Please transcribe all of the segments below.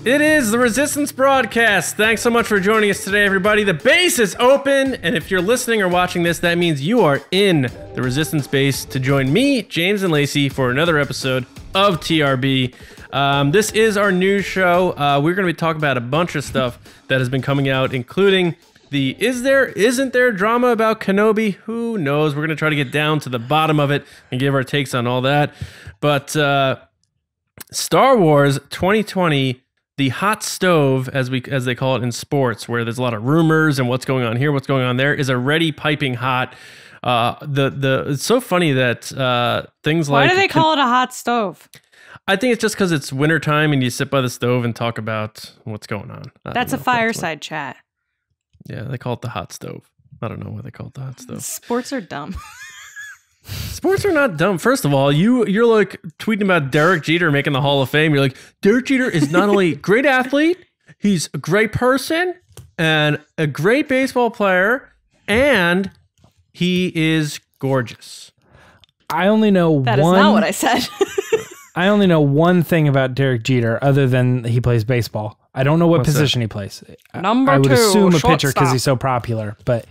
It is the Resistance broadcast. Thanks so much for joining us today, everybody. The base is open, and if you're listening or watching this, that means you are in the Resistance base to join me, James, and Lacey for another episode of TRB. This is our news show. We're going to be talking about a bunch of stuff that has been coming out, including the is there, isn't there drama about Kenobi? Who knows? We're going to try to get down to the bottom of it and give our takes on all that. But Star Wars 2020, the hot stove, as they call it in sports, where there's a lot of rumors and what's going on here, what's going on there, is already piping hot. It's so funny that things like... Why do they call it a hot stove? I think it's just because it's wintertime and you sit by the stove and talk about what's going on. That's a fireside chat. Yeah, they call it the hot stove. I don't know why they call it the hot stove. Sports are dumb. Sports are not dumb. First of all, you're like tweeting about Derek Jeter making the Hall of Fame. You're like, Derek Jeter is not only a great athlete, he's a great person and a great baseball player, and he is gorgeous. I only know that is not what I said. I only know one thing about Derek Jeter other than he plays baseball. I don't know what position he plays. Number 2, I would assume a pitcher because shortstop. he's so popular, but...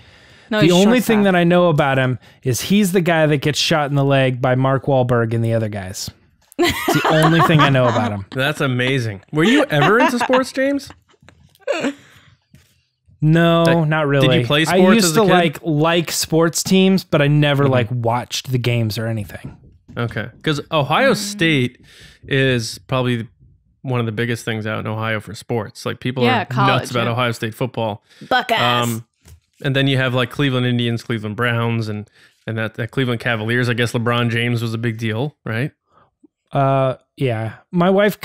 No, the only shortstop. thing that I know about him is he's the guy that gets shot in the leg by Mark Wahlberg and the other guys. It's the only thing I know about him. That's amazing. Were you ever into sports, James? No, not really. Did you play sports I used as a to kid? like sports teams, but I never watched the games or anything. Okay, because Ohio State is probably one of the biggest things out in Ohio for sports. Like people are nuts about Ohio State football. Buckeyes. And then you have like Cleveland Indians, Cleveland Browns, and that Cleveland Cavaliers. I guess LeBron James was a big deal, right? Yeah. My wife's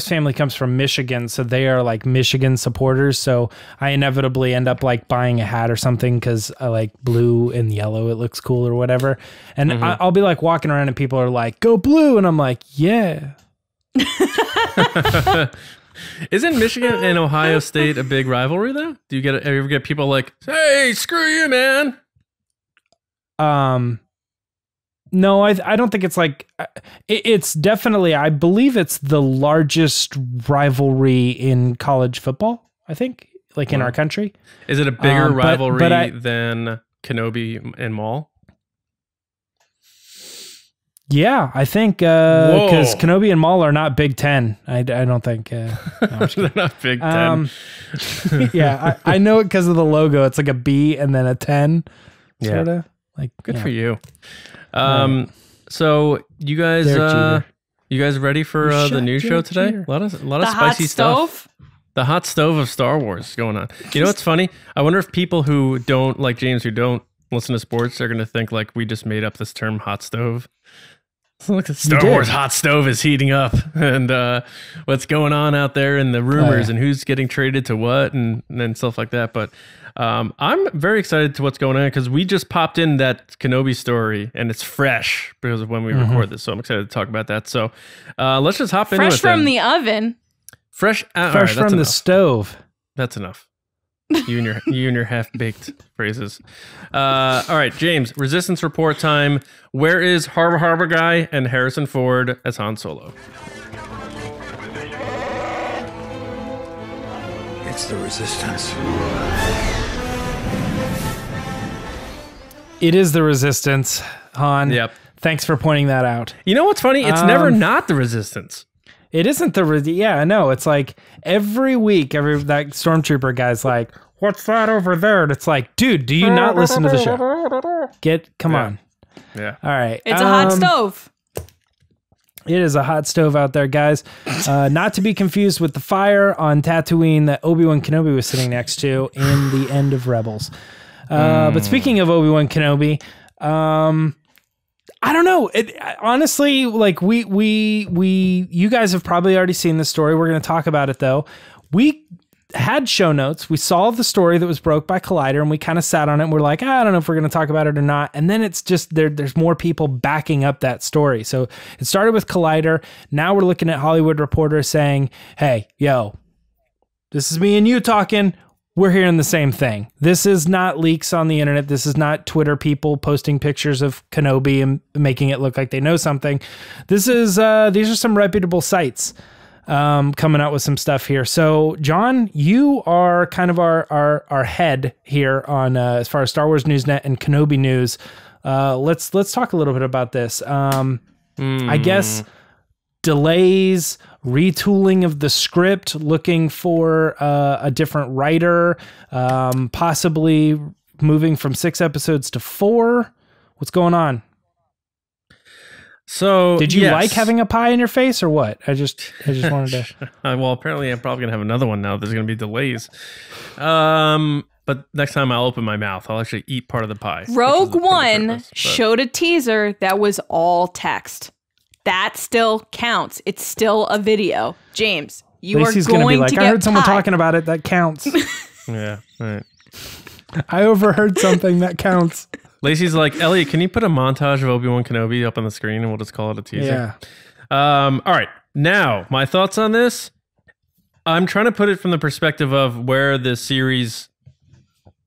family comes from Michigan, so they are like Michigan supporters. So I inevitably end up like buying a hat or something because I like blue and yellow. It looks cool or whatever. And I'll be like walking around and people are like, "Go blue," and I'm like, "Yeah." Isn't Michigan and Ohio State a big rivalry though? Do you ever get people like, "Hey, screw you, man"? No, I don't think it's like, it's definitely, I believe it's the largest rivalry in college football, I think, like in our country. Is it a bigger rivalry than Kenobi and Maul? Yeah, I think because Kenobi and Maul are not Big Ten. I don't think. No, they're not Big Ten. Yeah, I know it because of the logo. It's like a B and then a 10, sort of. Like good for you. So you guys ready for the news show today? A lot of spicy stuff. The hot stove of Star Wars going on. You know what's funny? I wonder if people who don't like James, who don't listen to sports, are going to think like we just made up this term hot stove. Look, the Star Wars hot stove is heating up, and what's going on out there, and the rumors, and who's getting traded to what, and stuff like that. But I'm very excited to what's going on because we just popped in that Kenobi story, and it's fresh because of when we record this. So I'm excited to talk about that. So let's just hop into it. Fresh from the oven. Fresh from the stove. That's enough. You and your half-baked phrases. All right, James, Resistance report time. Where is Harbor Guy and Harrison Ford as Han Solo? It's the Resistance. It is the Resistance, Han. Yep. Thanks for pointing that out. You know what's funny? It's never not the Resistance. It isn't yeah, I know. It's like every week, that stormtrooper guy's like, "What's that over there?" And it's like, dude, do you not listen to the show? Come on. Yeah. All right. It's a hot stove. It is a hot stove out there, guys. Not to be confused with the fire on Tatooine that Obi Wan Kenobi was sitting next to in the end of Rebels. But speaking of Obi Wan Kenobi, I don't know. Honestly, like you guys have probably already seen the story. We're going to talk about it though. We had show notes. We saw the story that was broke by Collider, and we kind of sat on it. And we're like, I don't know if we're going to talk about it or not. And then it's just there's more people backing up that story. So it started with Collider. Now we're looking at Hollywood Reporter saying, "Hey, yo, this is me and you talking. We're hearing the same thing. This is not leaks on the internet. This is not Twitter people posting pictures of Kenobi and making it look like they know something. This is these are some reputable sites coming out with some stuff here. So, John, you are kind of our head here on as far as Star Wars Newsnet and Kenobi news. Let's talk a little bit about this. I guess delays, retooling of the script, looking for a different writer, possibly moving from 6 episodes to 4. What's going on? So, did you like having a pie in your face or what? I just wanted to. Well, apparently I'm probably gonna have another one now. There's gonna be delays. But next time I'll open my mouth. I'll actually eat part of the pie. Rogue One showed a teaser that was all text. That still counts. It's still a video. James, you Lacey's are going gonna be like, to I get heard someone pie. talking about it. That counts. Yeah, right. I overheard something that counts. Lacey's like, Elliot, can you put a montage of Obi Wan Kenobi up on the screen and we'll just call it a teaser? Yeah. All right. Now, my thoughts on this. I'm trying to put it from the perspective of where the series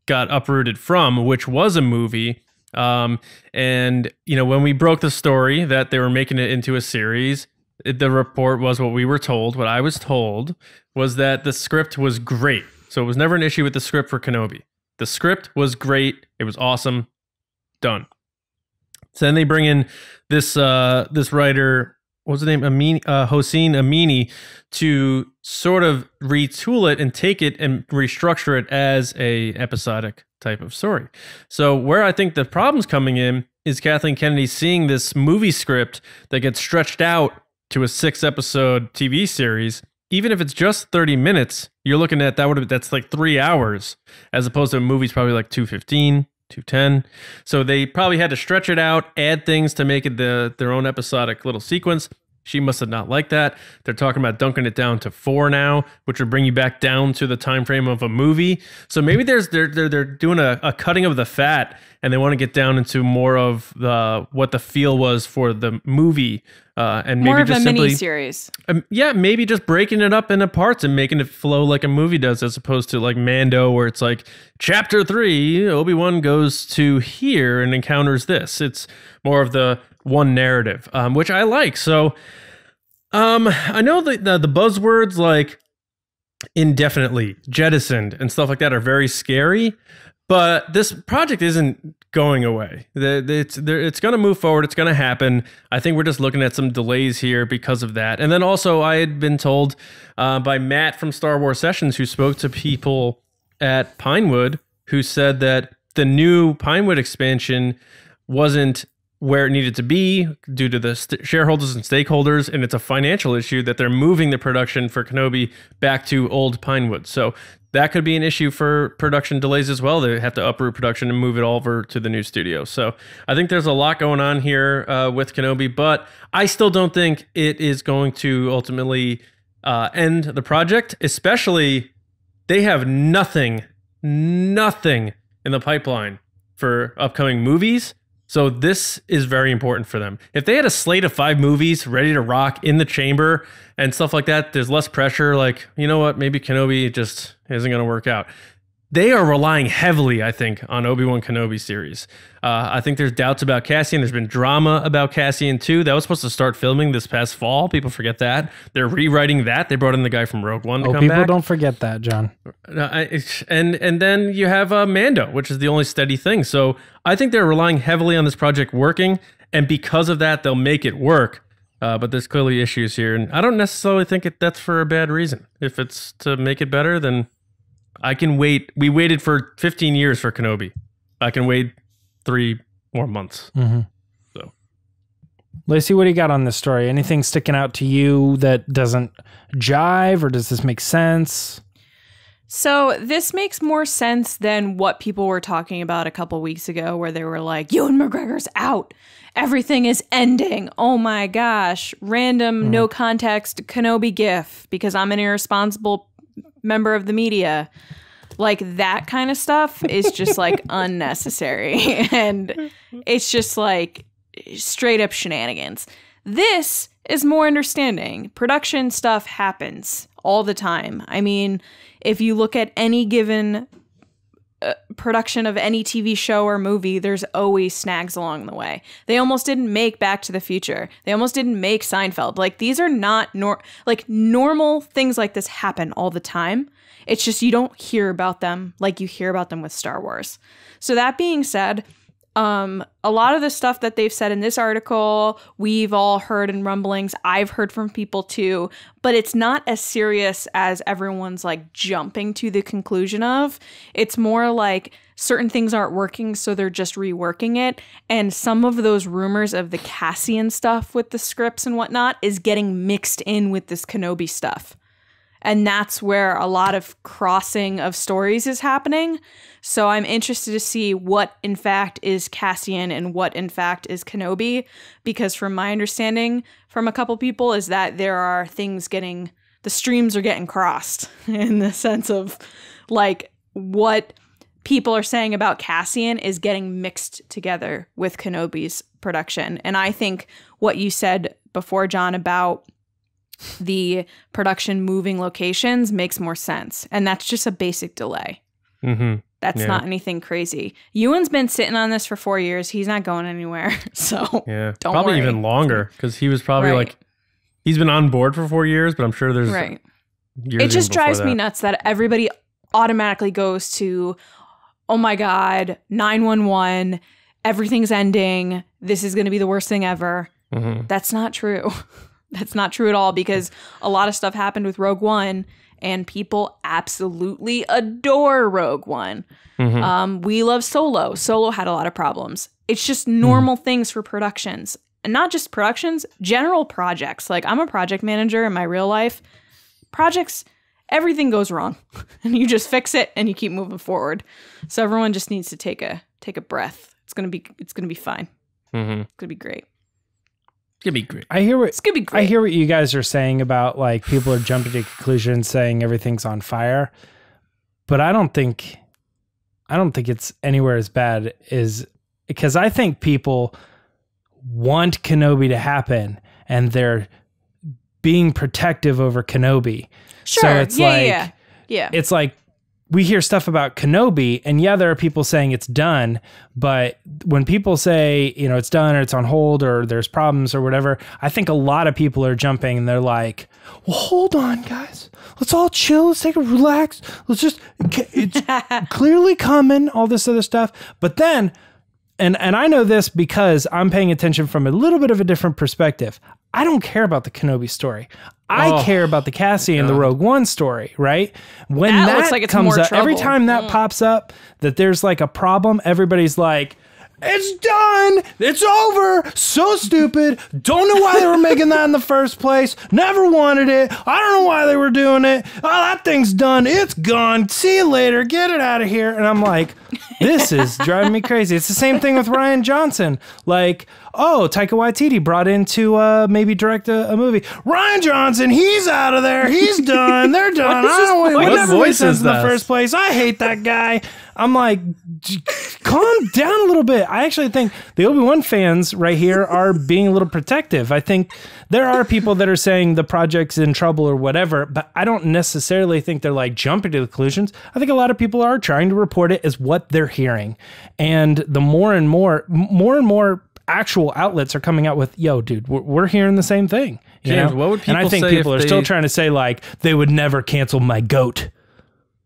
got uprooted from, which was a movie. And, you know, when we broke the story that they were making it into a series, the report was what we were told. What I was told was that the script was great. So it was never an issue with the script for Kenobi. The script was great. It was awesome. Done. So then they bring in this writer, what's his name, Hossein Amini, to sort of retool it and take it and restructure it as a episodic type of story. So where I think the problem's coming in is Kathleen Kennedy seeing this movie script that gets stretched out to a 6-episode TV series. Even if it's just 30 minutes, you're looking at that's like 3 hours, as opposed to a movie's probably like 2:15. 2:10. So they probably had to stretch it out, add things to make it their own episodic little sequence. She must have not liked that. They're talking about dunking it down to 4 now, which would bring you back down to the time frame of a movie. So maybe they're doing a cutting of the fat, and they want to get down into more of what the feel was for the movie, and maybe More of just a simply mini-series. yeah, maybe just breaking it up into parts and making it flow like a movie does, as opposed to like Mando, where it's like chapter 3, Obi-Wan goes to here and encounters this. It's more of the one narrative, which I like. So I know the buzzwords like indefinitely, jettisoned, and stuff like that are very scary, but this project isn't going away. It's going to move forward. It's going to happen. I think we're just looking at some delays here because of that. And then also I had been told by Matt from Star Wars Sessions, who spoke to people at Pinewood, who said that the new Pinewood expansion wasn't where it needed to be due to the shareholders and stakeholders, and it's a financial issue that they're moving the production for Kenobi back to old Pinewood. So that could be an issue for production delays as well. They have to uproot production and move it all over to the new studio. So I think there's a lot going on here with Kenobi, but I still don't think it is going to ultimately end the project, especially they have nothing in the pipeline for upcoming movies. So this is very important for them. If they had a slate of 5 movies ready to rock in the chamber and stuff like that, there's less pressure. Like, you know what? Maybe Kenobi just isn't going to work out. They are relying heavily, I think, on Obi Wan Kenobi series. I think there's doubts about Cassian. There's been drama about Cassian too. That was supposed to start filming this past fall. People forget that. They're rewriting that. They brought in the guy from Rogue One to come back. People don't forget that, John. And then you have Mando, which is the only steady thing. So I think they're relying heavily on this project working, and because of that, they'll make it work. But there's clearly issues here, and I don't necessarily think that's for a bad reason. If it's to make it better, then I can wait. We waited for 15 years for Kenobi. I can wait 3 more months. Mm-hmm. So, Lacey, what do you got on this story? Anything sticking out to you that doesn't jive, or does this make sense? So this makes more sense than what people were talking about a couple weeks ago, where they were like, Ewan McGregor's out. Everything is ending. Oh my gosh. Random, no context Kenobi gif because I'm an irresponsible member of the media. Like that kind of stuff is just like unnecessary. And it's just like straight up shenanigans. This is more understanding. Production stuff happens all the time. I mean, if you look at any given production of any TV show or movie, there's always snags along the way. They almost didn't make Back to the Future. They almost didn't make Seinfeld. Like, these are not normal things like this happen all the time. It's just you don't hear about them like you hear about them with Star Wars. So that being said, a lot of the stuff that they've said in this article, we've all heard in rumblings. I've heard from people too, but it's not as serious as everyone's like jumping to the conclusion of. It's more like certain things aren't working, so they're just reworking it. And some of those rumors of the Cassian stuff with the scripts and whatnot is getting mixed in with this Kenobi stuff. And that's where a lot of crossing of stories is happening. So I'm interested to see what, in fact, is Cassian and what, in fact, is Kenobi. Because from my understanding from a couple people is that there are things the streams are getting crossed in the sense of, like, what people are saying about Cassian is getting mixed together with Kenobi's production. And I think what you said before, John, about the production moving locations makes more sense. And that's just a basic delay. Mm-hmm. That's not anything crazy. Ewan's been sitting on this for 4 years. He's not going anywhere. So don't probably worry. even longer, because he was probably like, he's been on board for 4 years, but I'm sure there's years. It just drives me nuts that everybody automatically goes to, oh my God, 911, everything's ending. This is going to be the worst thing ever. Mm-hmm. That's not true. That's not true at all, because a lot of stuff happened with Rogue One and people absolutely adore Rogue One. Mm-hmm. We love Solo. Solo had a lot of problems. It's just normal things for productions, and not just productions, general projects. Like, I'm a project manager in my real life. Projects, everything goes wrong and you just fix it and you keep moving forward. So everyone just needs to take a breath. It's going to be fine. Mm-hmm. It's going to be great. It's gonna be great. It's gonna be great. I hear what you guys are saying about, like, people are jumping to conclusions saying everything's on fire, but I don't think it's anywhere as bad as, because I think people want Kenobi to happen and they're being protective over Kenobi. Sure. So it's yeah. It's like, we hear stuff about Kenobi, and there are people saying it's done, but when people say, it's done or it's on hold or there's problems or whatever, I think a lot of people are jumping and they're like, well, hold on, guys. Let's all chill. Let's take a relax. It's clearly coming, all this other stuff. But then, and I know this because I'm paying attention from a little bit of a different perspective. I don't care about the Kenobi story. I care about the Cassie and the Rogue One story, right? When that looks like it's comes more up, every trouble. time that pops up, that there's like a problem, everybody's like, it's done. It's over. So stupid. Don't know why they were making that in the first place. Never wanted it. I don't know why they were doing it. Oh, that thing's done. It's gone. See you later. Get it out of here. And I'm like, this is driving me crazy. It's the same thing with Rian Johnson. Like, oh, Taika Waititi brought in to maybe direct a movie. Rian Johnson, he's out of there. He's done. They're done. What never made sense in the first place. I hate that guy. I'm like, calm down a little bit. I actually think the Obi Wan fans right here are being a little protective. I think there are people that are saying the project's in trouble or whatever, but I don't necessarily think they're like jumping to conclusions. I think a lot of people are trying to report it as what they're hearing. And the more and more actual outlets are coming out with, yo, dude, we're hearing the same thing. James, what would people say? And I think people are still trying to say, like, they would never cancel my goat.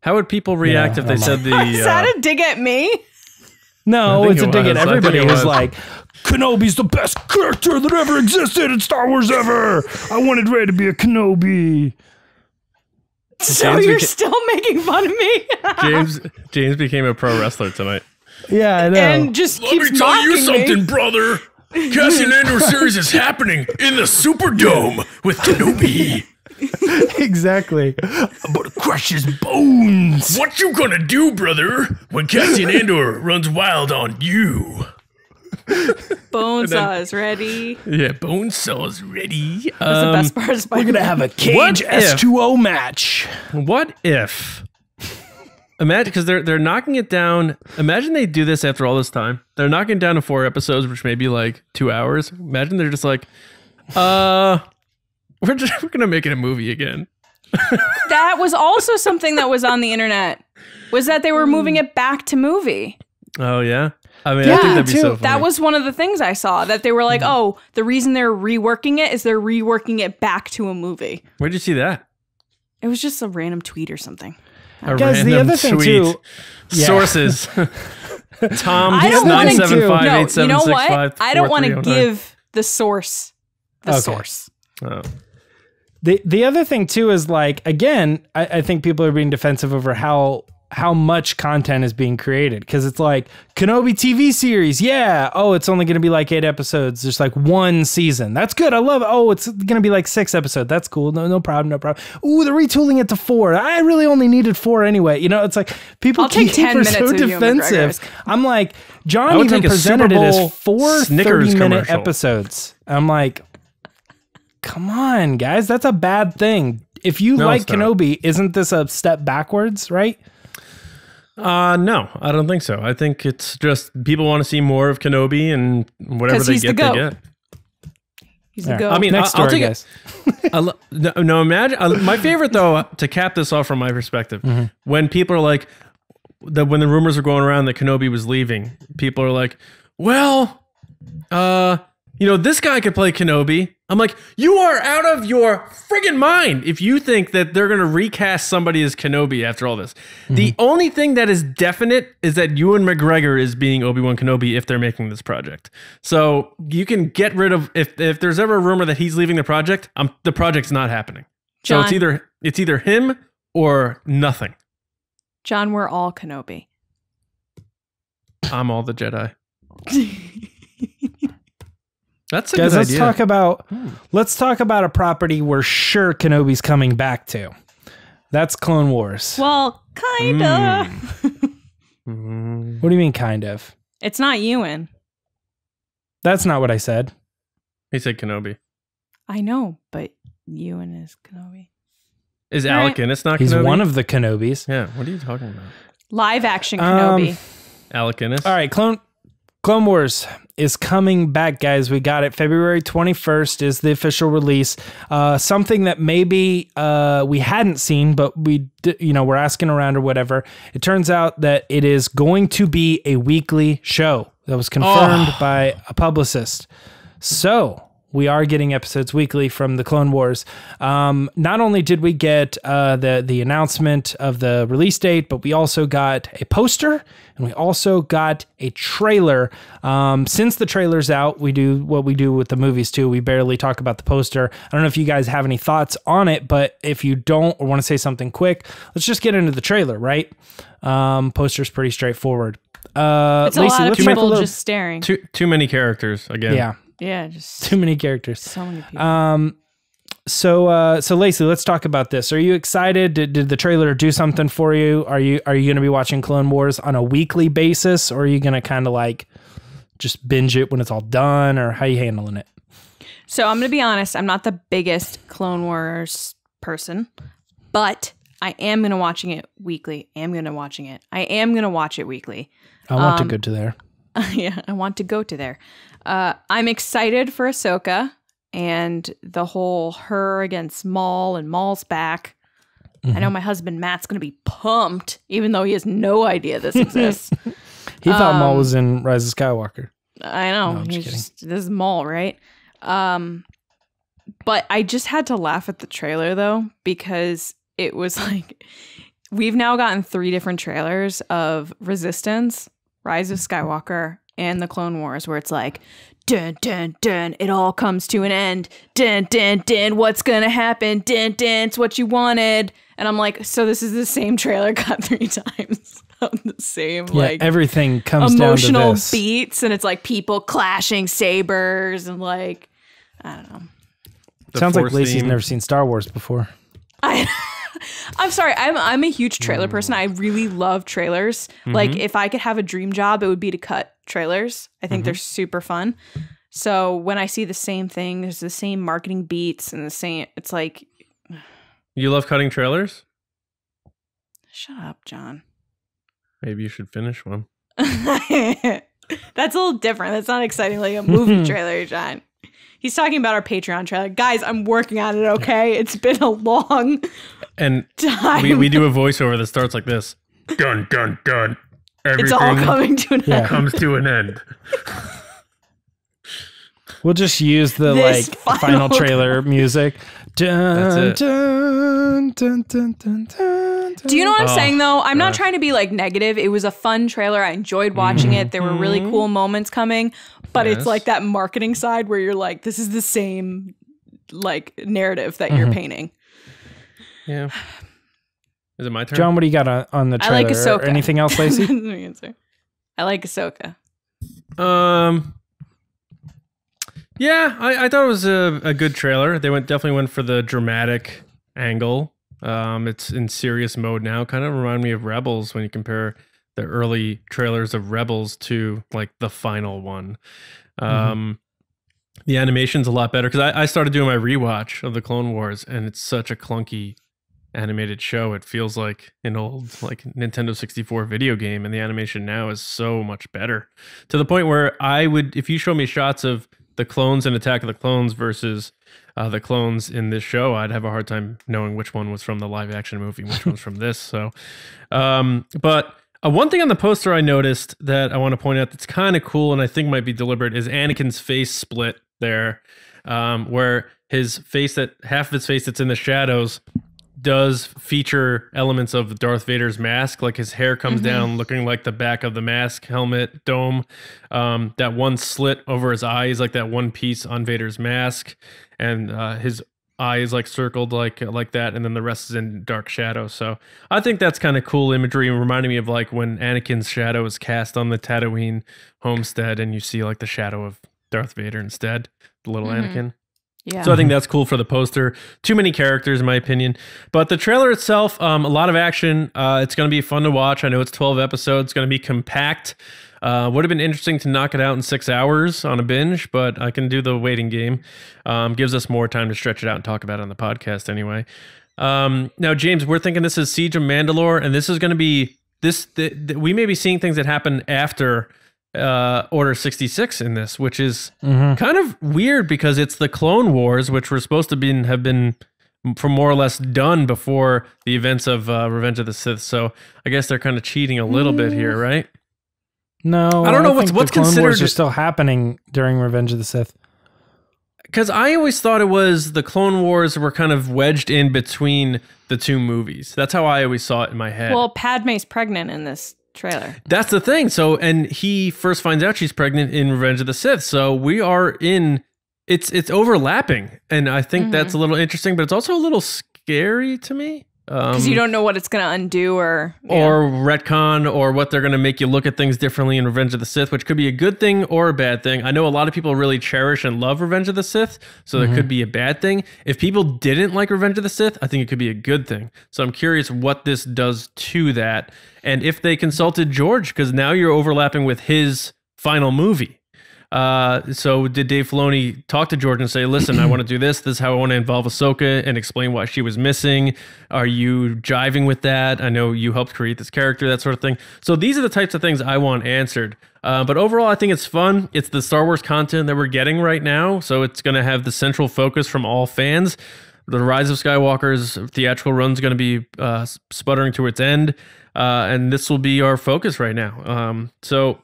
How would people react if they said the... Is that a dig at me? No, it's a dig at everybody who's like, Kenobi's the best character that ever existed in Star Wars ever. I wanted Rey to be a Kenobi. So you're still making fun of me? James became a pro wrestler tonight. Yeah, I know. And just keeps mocking me. Brother. Cassian Andor series is happening in the Superdome with Kenobi. Exactly. I'm gonna crush his bones. What you gonna do, brother, when Cassian Andor runs wild on you? Bonesaw is ready. Yeah, Bonesaw is ready. That's the best part of Spider-Man. We're gonna have a cage S2O match. What if? Imagine, because they're knocking it down. Imagine they do this after all this time. They're knocking it down to 4 episodes, which may be like 2 hours. Imagine they're just like, we're gonna make it a movie again. That was also something that was on the internet. was that they were moving it back to movie. Oh, yeah? I mean, Yeah, I think that'd be so funny. That was one of the things I saw, that they were like, oh, the reason they're reworking it is they're reworking it back to a movie. Where'd you see that? It was just a random tweet or something. Guys, the other thing too. Yeah. Sources. Tom I don't want to give. No, you know what? 975-8765-4309. I don't want to give the source. Source. Oh. The other thing too is like, again, I think people are being defensive over how much content is being created, because it's like Kenobi TV series. Yeah. Oh, it's only going to be like 8 episodes. There's like 1 season. That's good. I love it. Oh, it's going to be like 6 episodes. That's cool. No problem. Ooh, they're retooling it to 4. I really only needed 4 anyway. You know, it's like people are so defensive. I'm like, John even presented it as 4 Snickers 30-minute episodes. I'm like, come on, guys. That's a bad thing. If you like Kenobi, isn't this a step backwards, right? No, I don't think so. I think it's just people want to see more of Kenobi, and whatever they get, they get. He's the GOAT. I mean, Next I'll story, take it. No, imagine. My favorite, though, to cap this off from my perspective, when people are like, when the rumors are going around that Kenobi was leaving, people are like, well, this guy could play Kenobi. I'm like, you are out of your friggin' mind if you think that they're going to recast somebody as Kenobi after all this. The only thing that is definite is that Ewan McGregor is being Obi Wan Kenobi if they're making this project. So you can get rid of, if there's ever a rumor that he's leaving the project, the project's not happening. John, so it's either him or nothing. John, we're all Kenobi. I'm all the Jedi. That's a Guys, good let's idea. Let's talk about a property we're sure Kenobi's coming back to. That's Clone Wars. Well, kinda. What do you mean, kind of? It's not Ewan. That's not what I said. He said Kenobi. I know, but Ewan is Kenobi. Is Alec Guinness not Kenobi? He's one of the Kenobis. Yeah, what are you talking about? Live action Kenobi. Alec Guinness? All right, Clone Wars is coming back, guys. We got it. February 21st is the official release. Something that maybe we hadn't seen, but we're asking around or whatever. It turns out that it is going to be a weekly show. That was confirmed by a publicist. So we are getting episodes weekly from the Clone Wars. Not only did we get the announcement of the release date, but we also got a poster and we also got a trailer. Since the trailer's out, we do what we do with the movies too. We barely talk about the poster. I don't know if you guys have any thoughts on it, but if you don't or want to say something quick, let's just get into the trailer, right? Poster's pretty straightforward. It's a lot of people just staring. Too many characters again. Yeah. Yeah, just too many characters. So many people. So Lacey, let's talk about this. Are you excited? Did the trailer do something for you? Are you going to be watching Clone Wars on a weekly basis, or are you going to kind of like just binge it when it's all done, or how are you handling it? So I'm going to be honest. I'm not the biggest Clone Wars person, but I am going to watching it weekly. I am going to watch it weekly. I want to go to there. Yeah, I want to go to there. I'm excited for Ahsoka and the whole her against Maul and Maul's back. I know my husband Matt's going to be pumped, even though he has no idea this exists. He thought Maul was in Rise of Skywalker. I know. No, I'm just kidding. This is Maul, right? But I just had to laugh at the trailer, though, because it was like, we've now gotten 3 different trailers of Resistance, Rise of Skywalker, and the Clone Wars, where it's like, dun, dun, dun, it all comes to an end. Dun, dun, dun, what's gonna happen? Dun, dun, it's what you wanted. And I'm like, so this is the same trailer got 3 times of the same, like, everything comes emotional down to this. beats, and it's like people clashing sabers, and like, I don't know. Sounds like Lacey's never seen Star Wars before. I'm sorry. I'm a huge trailer person. I really love trailers. Like, if I could have a dream job, it would be to cut trailers. I think they're super fun. So when I see the same thing, there's the same marketing beats and the same, it's like, You love cutting trailers? shut up, John. Maybe you should finish one. That's a little different. That's not exciting like a movie trailer, John. He's talking about our Patreon trailer. Guys, I'm working on it, okay? It's been a long And time. we do a voiceover that starts like this. dun, dun, dun. It's all Everything coming to an end. comes to an end. We'll just use the This final trailer music. That's Dun, it. dun, dun, dun, dun, dun, Do you know what I'm Oh, saying, though? I'm not gosh. trying to be like negative. It was a fun trailer. I enjoyed watching it. There were really cool moments coming, but Yes. it's like that marketing side where you're like, this is the same like narrative that you're painting. Yeah. Is it my turn? John, what do you got on the I trailer? like Ahsoka. Anything else, Lacey? That's my answer. I like Ahsoka. Yeah, I thought it was a good trailer. They definitely went for the dramatic angle. It's in serious mode now. Kind of remind me of Rebels when you compare the early trailers of Rebels to like the final one. The animation's a lot better because I started doing my rewatch of the Clone Wars, and it's such a clunky animated show. It feels like an old like Nintendo 64 video game, and the animation now is so much better to the point where I would, if you show me shots of the clones in Attack of the Clones versus the clones in this show, I'd have a hard time knowing which one was from the live action movie, which one's from this. So, but one thing on the poster I noticed that I want to point out that's kind of cool and I think might be deliberate is Anakin's face split there, where his face, that half of his face that's in the shadows, does feature elements of Darth Vader's mask. Like his hair comes down looking like the back of the mask, helmet, dome. That one slit over his eye is like that one piece on Vader's mask, and his eye is like circled like that, and then the rest is in dark shadow. So I think that's kind of cool imagery, and reminding me of like when Anakin's shadow is cast on the Tatooine homestead, and you see like the shadow of Darth Vader instead, the little Anakin. Yeah. So I think that's cool for the poster. Too many characters, in my opinion. But the trailer itself, a lot of action. It's going to be fun to watch. I know it's 12 episodes. It's going to be compact. Would have been interesting to knock it out in 6 hours on a binge, but I can do the waiting game. Gives us more time to stretch it out and talk about it on the podcast anyway. Now, James, we're thinking this is Siege of Mandalore, and this is going to be we may be seeing things that happen after Order 66 in this, which is kind of weird because it's the Clone Wars, which were supposed to have been for more or less done before the events of Revenge of the Sith. So I guess they're kind of cheating a little bit here, right? No, I don't know think what's the Clone Wars considered are still happening during Revenge of the Sith. Because I always thought it was the Clone Wars were kind of wedged in between the two movies. That's how I always saw it in my head. Well, Padme's pregnant in this trailer. That's the thing. So, and he first finds out she's pregnant in Revenge of the Sith. So we are in, it's overlapping. And I think that's a little interesting, but it's also a little scary to me. Because you don't know what it's going to undo or retcon, or what they're going to make you look at things differently in Revenge of the Sith, which could be a good thing or a bad thing. I know a lot of people really cherish and love Revenge of the Sith, so there could be a bad thing. If people didn't like Revenge of the Sith, I think it could be a good thing. So I'm curious what this does to that, and if they consulted George, because now you're overlapping with his final movie. So did Dave Filoni talk to George and say, listen, I want to do this. This is how I want to involve Ahsoka and explain why she was missing. Are you jiving with that? I know you helped create this character, that sort of thing. So these are the types of things I want answered. But overall, I think it's fun. It's the Star Wars content that we're getting right now. So it's going to have the central focus from all fans. The Rise of Skywalker's theatrical run is going to be sputtering to its end. And this will be our focus right now. So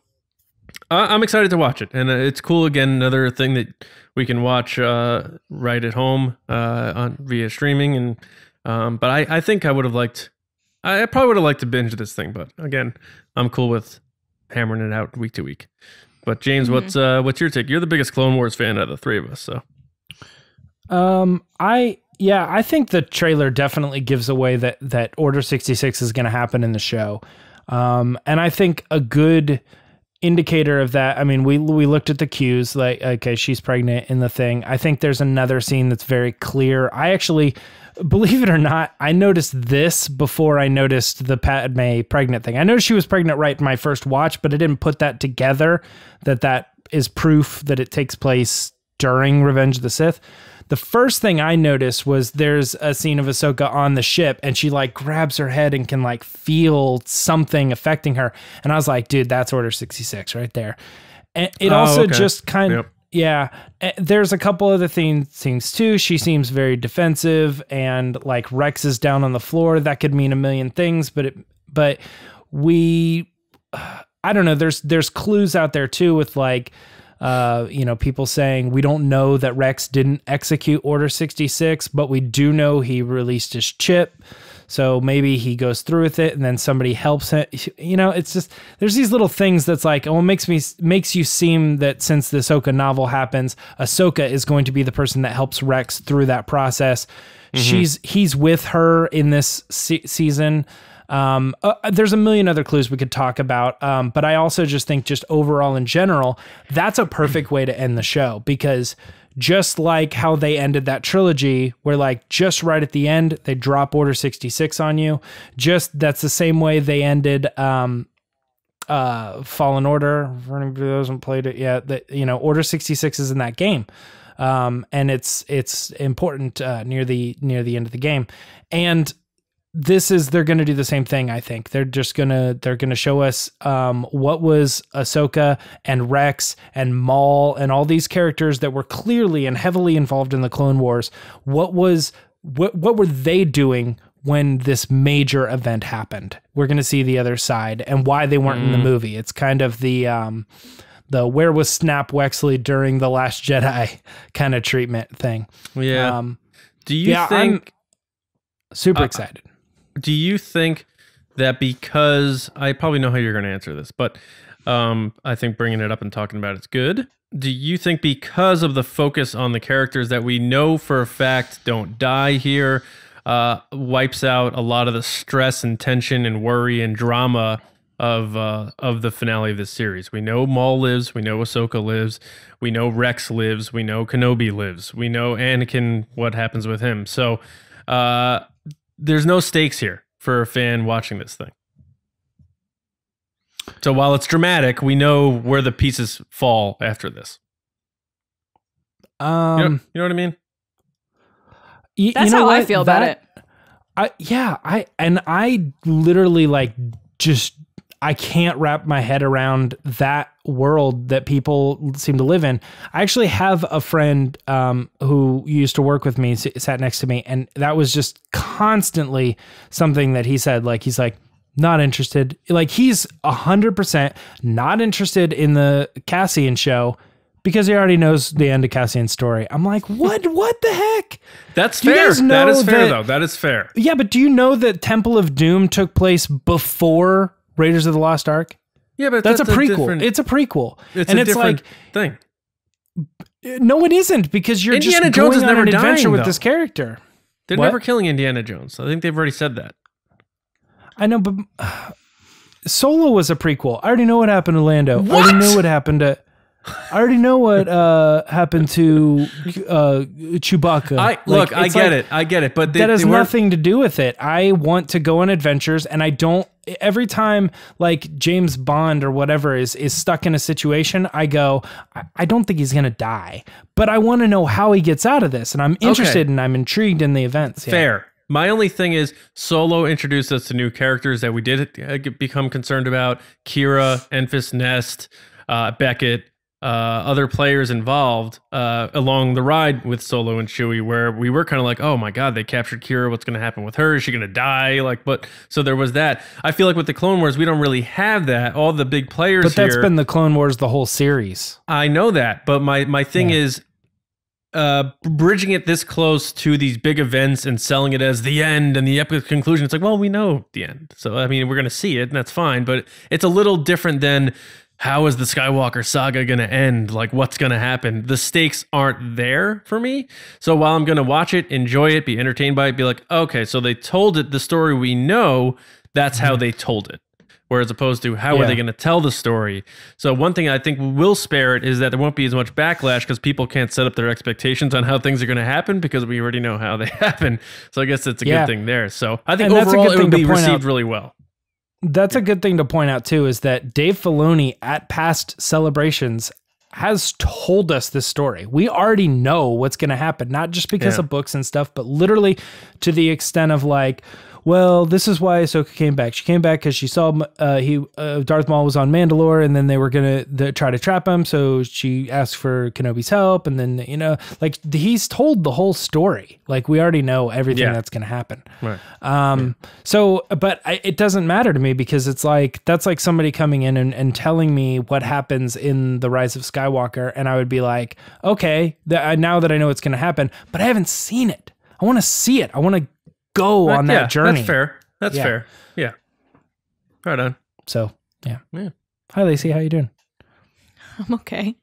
I'm excited to watch it, and it's cool. Again, another thing that we can watch right at home via streaming. And but I think I probably would have liked to binge this thing. But again, I'm cool with hammering it out week to week. But James, what's your take? You're the biggest Clone Wars fan out of the three of us, so. I think the trailer definitely gives away that Order 66 is going to happen in the show, and I think a good indicator of that, I mean, we looked at the cues, like, okay, she's pregnant in the thing. I think there's another scene that's very clear. I actually, believe it or not, I noticed this before I noticed the Padme pregnant thing. I noticed she was pregnant right in my first watch, but I didn't put that together, that is proof that it takes place during Revenge of the Sith. The first thing I noticed was there's a scene of Ahsoka on the ship, and she like grabs her head and can like feel something affecting her. And I was like, dude, that's Order 66 right there. And it just kind of, there's a couple other things too. She seems very defensive, and like Rex is down on the floor. That could mean a million things, but I don't know, there's clues out there too with like, people saying we don't know that Rex didn't execute Order 66, but we do know he released his chip. So maybe he goes through with it and then somebody helps him. It's just, there's these little things that's like, it makes you seem that since the Ahsoka novel happens, Ahsoka is going to be the person that helps Rex through that process. He's with her in this season. There's a million other clues we could talk about. But I also just think just overall in general, that's a perfect way to end the show, because just like how they ended that trilogy, where like just right at the end, they drop Order 66 on you. That's the same way they ended, Fallen Order. For anybody who hasn't played it yet, Order 66 is in that game. And it's important, near the end of the game. And they're going to do the same thing. I think they're going to show us, what was Ahsoka and Rex and Maul and all these characters that were clearly and heavily involved in the Clone Wars. What were they doing when this major event happened? We're going to see the other side and why they weren't in the movie. It's kind of the where was Snap Wexley during The Last Jedi kind of treatment thing. Yeah. Do you think? I'm super excited. Do you think that, because I probably know how you're going to answer this, but I think bringing it up and talking about it's good. Do you think because of the focus on the characters that we know for a fact don't die here, wipes out a lot of the stress and tension and worry and drama of the finale of this series? We know Maul lives, we know Ahsoka lives, we know Rex lives, we know Kenobi lives, we know Anakin, what happens with him. So there's no stakes here for a fan watching this thing. So while it's dramatic, we know where the pieces fall after this. You know what I mean? That's how I feel about it. I literally I can't wrap my head around that world that people seem to live in. I actually have a friend who used to work with me, sat next to me, and that was just constantly something that he said. Like, he's like, not interested. Like, he's 100% not interested in the Cassian show because he already knows the end of Cassian's story. I'm like, what the heck? That's fair. That is fair, though. That is fair. Yeah, but do you know that Temple of Doom took place before Raiders of the Lost Ark? Yeah, but that's a prequel. It's a prequel. It's a different thing. No, it isn't, because you're Indiana just Jones going is on never an adventure dying, with though. this character. They're never killing Indiana Jones. I think they've already said that. I know, but Solo was a prequel. I already know what happened to Lando. What? I already know what happened to Chewbacca. I get it, but that has nothing to do with it. I want to go on adventures, and I don't. Every time, like, James Bond or whatever is stuck in a situation, I go, I don't think he's gonna die, but I want to know how he gets out of this, and I'm interested and I'm intrigued in the events. Yeah. Fair. My only thing is, Solo introduced us to new characters that we did become concerned about. Kira, Enfys Nest, Beckett, other players involved along the ride with Solo and Chewie, where we were kind of like, oh my God, they captured Kira. What's going to happen with her? Is she going to die? So there was that. I feel like with the Clone Wars, we don't really have that. All the big players But that's been the Clone Wars, the whole series. I know that. But my thing is, bridging it this close to these big events and selling it as the end and the epic conclusion. It's like, well, we know the end. So, I mean, we're going to see it, and that's fine. But it's a little different than, how is the Skywalker saga going to end? Like, what's going to happen? The stakes aren't there for me. So while I'm going to watch it, enjoy it, be entertained by it, be like, okay, so they told it the story we know, that's how they told it. Whereas opposed to how are they going to tell the story? So one thing I think will spare it is that there won't be as much backlash because people can't set up their expectations on how things are going to happen because we already know how they happen. So I guess that's a good thing there. So I think overall it will be received really well. That's a good thing to point out too, is that Dave Filoni at past celebrations has told us this story. We already know what's going to happen, not just because of books and stuff, but literally to the extent of like, well, this is why Ahsoka came back. She came back because she saw Darth Maul was on Mandalore, and then they were going to try to trap him. So she asked for Kenobi's help. And then, like he's told the whole story. Like we already know everything that's going to happen. Right. So, but it doesn't matter to me because it's like, that's like somebody coming in and telling me what happens in The Rise of Skywalker. And I would be like, okay, now that I know it's going to happen, but I haven't seen it. I want to see it. I want to go on that journey. That's fair. That's fair. Yeah. Right on. So, yeah. Hi, Lacey. How you doing? I'm okay.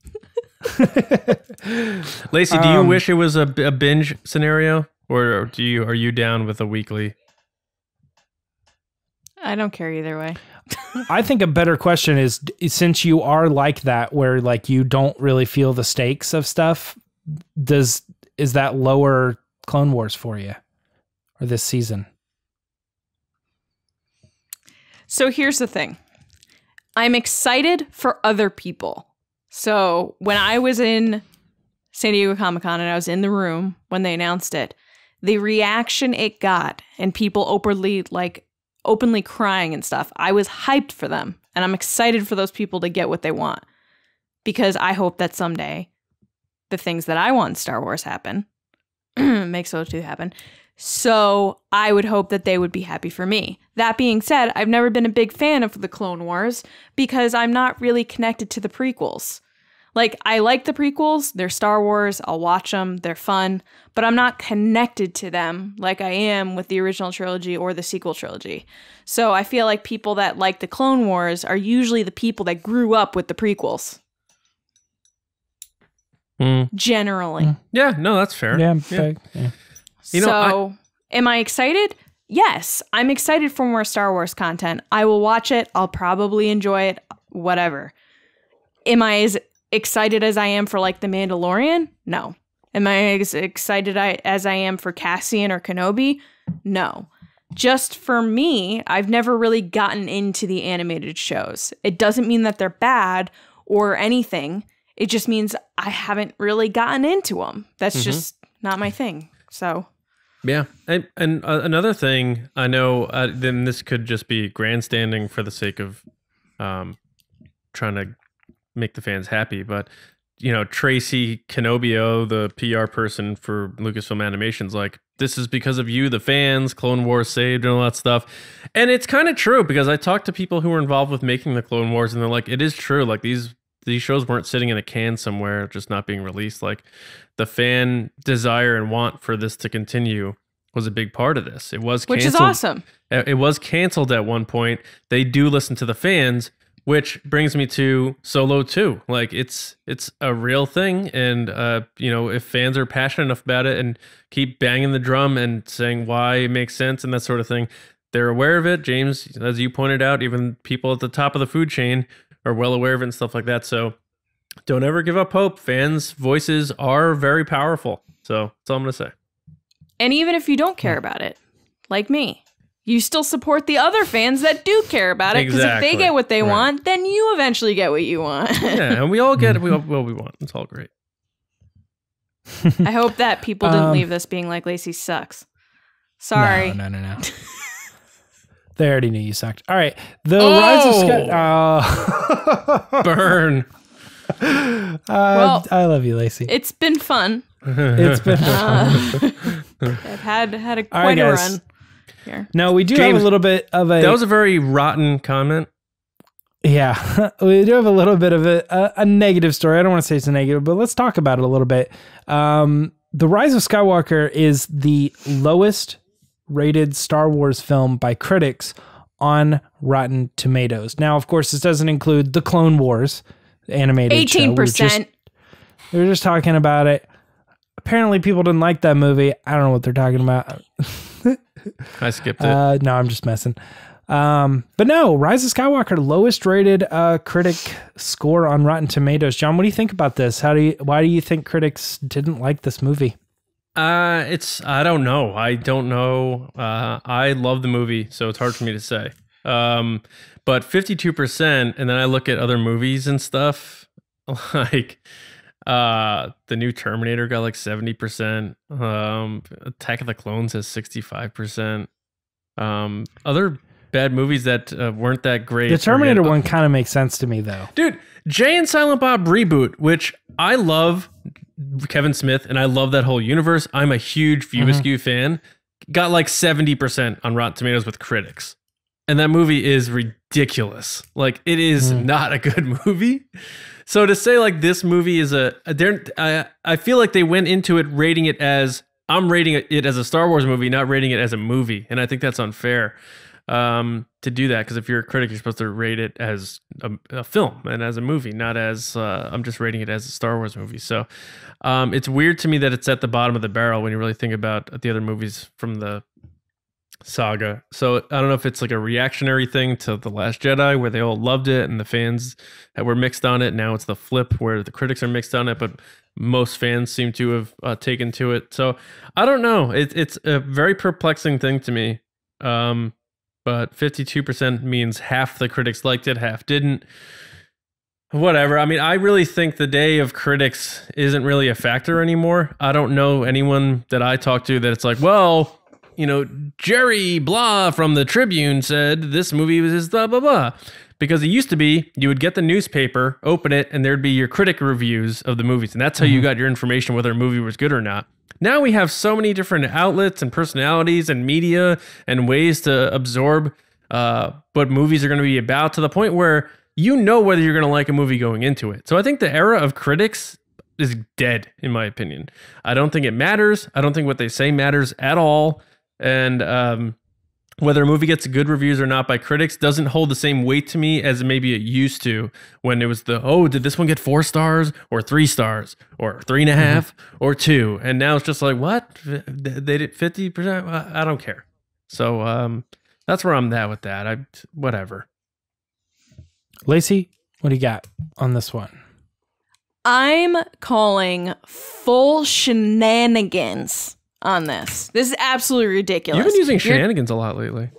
Lacey, do you wish it was a binge scenario, or are you down with a weekly? I don't care either way. I think a better question is, since you are like that, where like you don't really feel the stakes of stuff, is that lower Clone Wars for you, or this season? So here's the thing. I'm excited for other people. So when I was in San Diego Comic-Con and I was in the room when they announced it, the reaction it got and people openly crying and stuff, I was hyped for them. And I'm excited for those people to get what they want. Because I hope that someday the things that I want in Star Wars happen. Make Solo 2 happen. So I would hope that they would be happy for me. That being said, I've never been a big fan of the Clone Wars because I'm not really connected to the prequels. Like, I like the prequels. They're Star Wars. I'll watch them. They're fun. But I'm not connected to them like I am with the original trilogy or the sequel trilogy. So I feel like people that like the Clone Wars are usually the people that grew up with the prequels. Generally. Yeah, no, that's fair. Yeah. Am I excited? Yes, I'm excited for more Star Wars content. I will watch it. I'll probably enjoy it, whatever. Am I as excited as I am for like The Mandalorian? No. Am I as excited as I am for Cassian or Kenobi? No. Just for me, I've never really gotten into the animated shows. It doesn't mean that they're bad or anything. It just means I haven't really gotten into them. That's just not my thing. So, yeah. And another thing, I know, then this could just be grandstanding for the sake of trying to make the fans happy. But, Tracy Canobio, the PR person for Lucasfilm Animations, like, this is because of you, the fans, Clone Wars saved and all that stuff. And it's kind of true because I talked to people who were involved with making the Clone Wars and they're like, it is true. Like, these shows weren't sitting in a can somewhere just not being released. Like, the fan desire and want for this to continue was a big part of this. It was canceled. Which is awesome. It was canceled at one point. They do listen to the fans, which brings me to Solo 2. Like, it's a real thing. And, if fans are passionate enough about it and keep banging the drum and saying why it makes sense and that sort of thing, they're aware of it. James, as you pointed out, even people at the top of the food chain are well aware of it and stuff like that. So don't ever give up hope. Fans' voices are very powerful. So that's all I'm going to say. And even if you don't care about it, like me, you still support the other fans that do care about it. Because if they get what they want, then you eventually get what you want. Yeah, and we all get what we want. It's all great. I hope that people didn't leave this being like, Lacey sucks. Sorry. No. They already knew you sucked. All right. Rise of Skywalker. Burn. Well, I love you, Lacey. It's been fun. It's been fun. I've had quite a run here. No, we do James, have a little bit of a... That was a very rotten comment. Yeah. We do have a little bit of a negative story. I don't want to say it's a negative, but let's talk about it a little bit. The Rise of Skywalker is the lowest rated Star Wars film by critics on Rotten Tomatoes. Now, of course, this doesn't include the Clone Wars animated 18%. We were just talking about it. Apparently, people didn't like that movie. I don't know what they're talking about. I skipped it. No, I'm just messing. But no, Rise of Skywalker, lowest rated critic score on Rotten Tomatoes. John, what do you think about this? Why do you think critics didn't like this movie? I don't know. I don't know. I love the movie, so it's hard for me to say. But 52%, and then I look at other movies and stuff, like the new Terminator got like 70%. Attack of the Clones has 65%. Other bad movies that weren't that great. The Terminator one kind of makes sense to me, though. Dude, Jay and Silent Bob Reboot, which I love Kevin Smith, and I love that whole universe. I'm a huge View Askew fan. Got like 70% on Rotten Tomatoes with critics. And that movie is ridiculous. Like, it is not a good movie. So to say like this movie is I feel like they went into it rating it as, I'm rating it as a Star Wars movie, not rating it as a movie. And I think that's unfair to do that, because if you're a critic, you're supposed to rate it as a film and as a movie, not as I'm just rating it as a Star Wars movie. So it's weird to me that it's at the bottom of the barrel when you really think about the other movies from the saga. So I don't know if it's like a reactionary thing to The Last Jedi where they all loved it and the fans were mixed on it. Now it's the flip where the critics are mixed on it, but most fans seem to have taken to it. So I don't know. It's a very perplexing thing to me. But 52% means half the critics liked it, half didn't. Whatever. I mean, I really think the day of critics isn't really a factor anymore. I don't know anyone that I talk to that it's like, well, you know, Jerry blah from the Tribune said this movie is blah, blah, blah. Because it used to be, you would get the newspaper, open it, and there'd be your critic reviews of the movies. And that's how you got your information whether a movie was good or not. Now we have so many different outlets and personalities and media and ways to absorb what movies are going to be about, to the point where you know whether you're going to like a movie going into it. So I think the era of critics is dead, in my opinion. I don't think it matters. I don't think what they say matters at all. And whether a movie gets good reviews or not by critics doesn't hold the same weight to me as maybe it used to, when it was did this one get 4 stars or 3 stars or 3.5 or 2? And now it's just like, what? They did 50%? I don't care. So that's where I'm at with that. Whatever. Lacey, what do you got on this one? I'm calling full shenanigans on this. This is absolutely ridiculous. You've been using shenanigans a lot lately.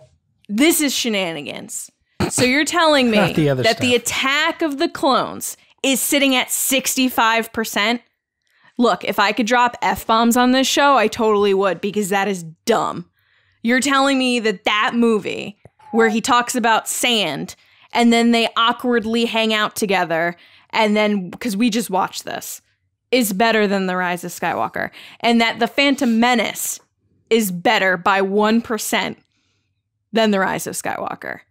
This is shenanigans. So you're telling me that the Attack of the Clones is sitting at 65%? Look, if I could drop F-bombs on this show, I totally would, because that is dumb. You're telling me that movie where he talks about sand and then they awkwardly hang out together, and then, because we just watched this, is better than The Rise of Skywalker, and that The Phantom Menace is better by 1% than The Rise of Skywalker.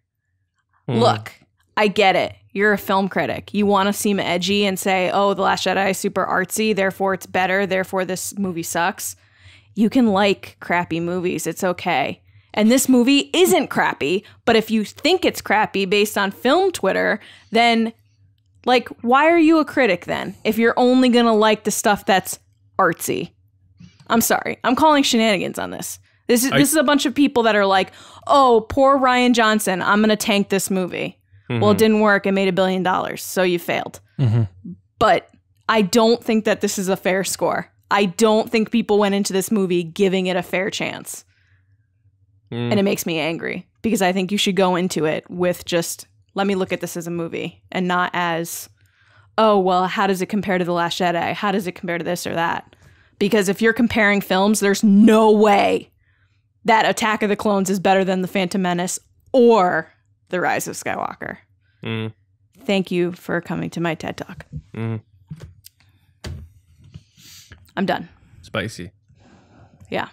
Look, I get it. You're a film critic. You want to seem edgy and say, oh, The Last Jedi is super artsy, therefore it's better, therefore this movie sucks. You can like crappy movies. It's okay. And this movie isn't crappy, but if you think it's crappy based on film Twitter, then like, why are you a critic then, if you're only going to like the stuff that's artsy? I'm sorry. I'm calling shenanigans on this. This is a bunch of people that are like, oh, poor Rian Johnson, I'm going to tank this movie. Well, it didn't work. It made $1 billion, so you failed. But I don't think that this is a fair score. I don't think people went into this movie giving it a fair chance. And it makes me angry, because I think you should go into it with just, let me look at this as a movie, and not as, oh, well, how does it compare to The Last Jedi? How does it compare to this or that? Because if you're comparing films, there's no way that Attack of the Clones is better than The Phantom Menace or The Rise of Skywalker. Thank you for coming to my TED Talk. I'm done. Spicy. Yeah.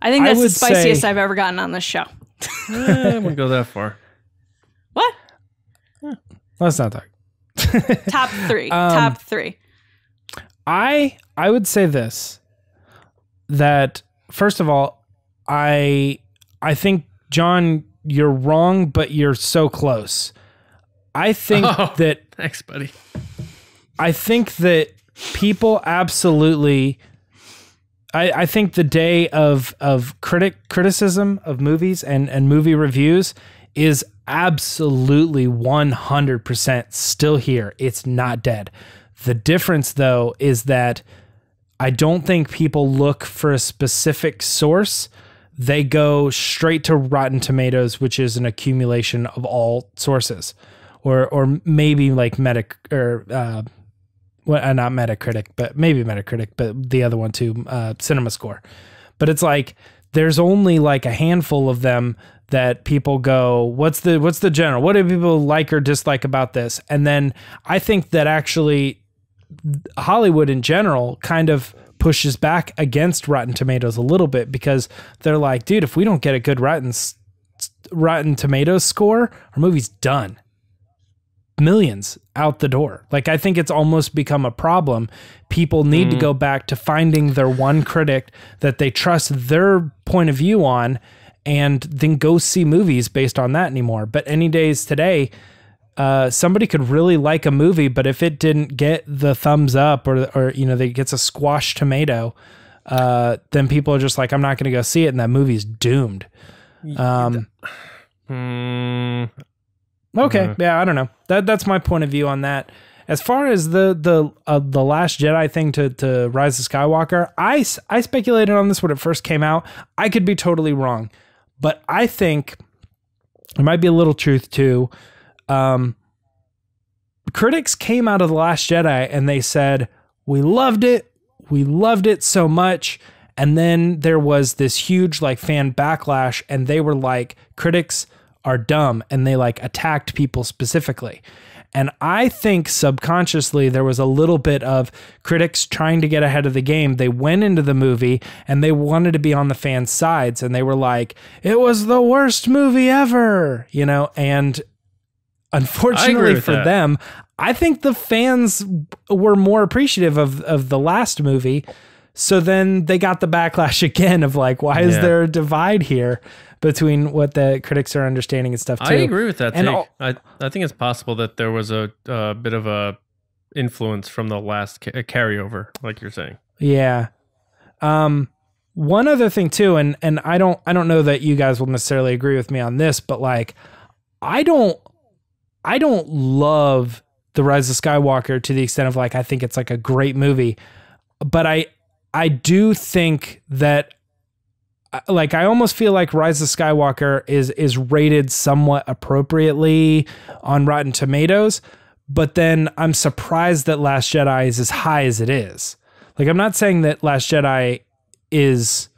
I think that's the spiciest say, I've ever gotten on this show. I wouldn't go that far. What? Let's not talk. Top 3. Top 3. I would say this, that first of all, I think, John, you're wrong, but you're so close. I think that... Thanks, buddy. I think that people absolutely... I think the day of criticism of movies and movie reviews is absolutely 100% still here. It's not dead. The difference, though, is that I don't think people look for a specific source. They go straight to Rotten Tomatoes, which is an accumulation of all sources, or maybe like not Metacritic, but maybe Metacritic, but the other one too, Cinema Score. But it's like there's only like a handful of them that people go, what's the general? What do people like or dislike about this? And then I think that actually Hollywood in general kind of pushes back against Rotten Tomatoes a little bit, because they're like, dude, if we don't get a good Rotten Tomatoes score, our movie's done. Millions out the door. Like, I think it's almost become a problem. People need to go back to finding their one critic that they trust their point of view on, and then go see movies based on that anymore. But any days today, somebody could really like a movie, but if it didn't get the thumbs up or you know, it gets a squash tomato, then people are just like, I'm not going to go see it, and that movie's doomed. Okay, yeah, I don't know. That's my point of view on that. As far as the Last Jedi thing to Rise of Skywalker, I speculated on this when it first came out. I could be totally wrong, but I think there might be a little truth to. Critics came out of The Last Jedi and they said, we loved it so much. And then there was this huge like fan backlash, and they were like, critics are dumb, and they like attacked people specifically. And I think subconsciously there was a little bit of critics trying to get ahead of the game. They went into the movie and they wanted to be on the fans' sides, and they were like, it was the worst movie ever, you know? And unfortunately for them, I think the fans were more appreciative of the last movie. So then they got the backlash again of like, why is there a divide here between what the critics are understanding and stuff too? I agree with that take. I think it's possible that there was a bit of a influence from the last carryover, like you're saying. Yeah. One other thing too, and I don't know that you guys will necessarily agree with me on this, but like, I don't love The Rise of Skywalker to the extent of like, I think it's like a great movie, but I do think that, like, I almost feel like Rise of Skywalker is rated somewhat appropriately on Rotten Tomatoes, but then I'm surprised that Last Jedi is as high as it is. Like, I'm not saying that Last Jedi is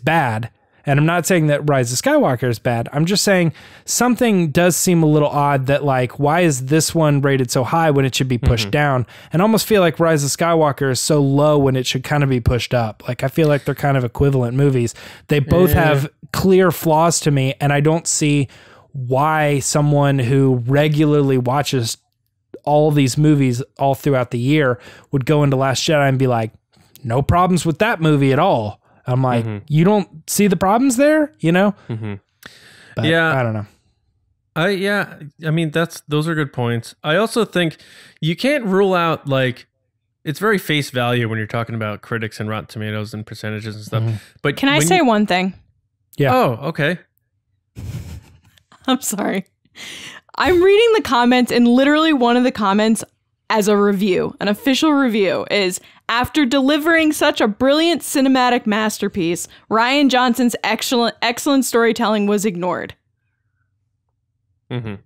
bad, and I'm not saying that Rise of Skywalker is bad. I'm just saying something does seem a little odd that, like, why is this one rated so high when it should be pushed down? And I almost feel like Rise of Skywalker is so low when it should kind of be pushed up. Like, I feel like they're kind of equivalent movies. They both have clear flaws to me, and I don't see why someone who regularly watches all these movies all throughout the year would go into Last Jedi and be like, no problems with that movie at all. I'm like, you don't see the problems there, you know? But yeah, I don't know. I mean, those are good points. I also think you can't rule out, like, it's very face value when you're talking about critics and Rotten Tomatoes and percentages and stuff. But can I say one thing? Yeah. Oh, okay. I'm sorry. I'm reading the comments, and literally one of the comments as a review, an official review, is, after delivering such a brilliant cinematic masterpiece, Rian Johnson's excellent storytelling was ignored. And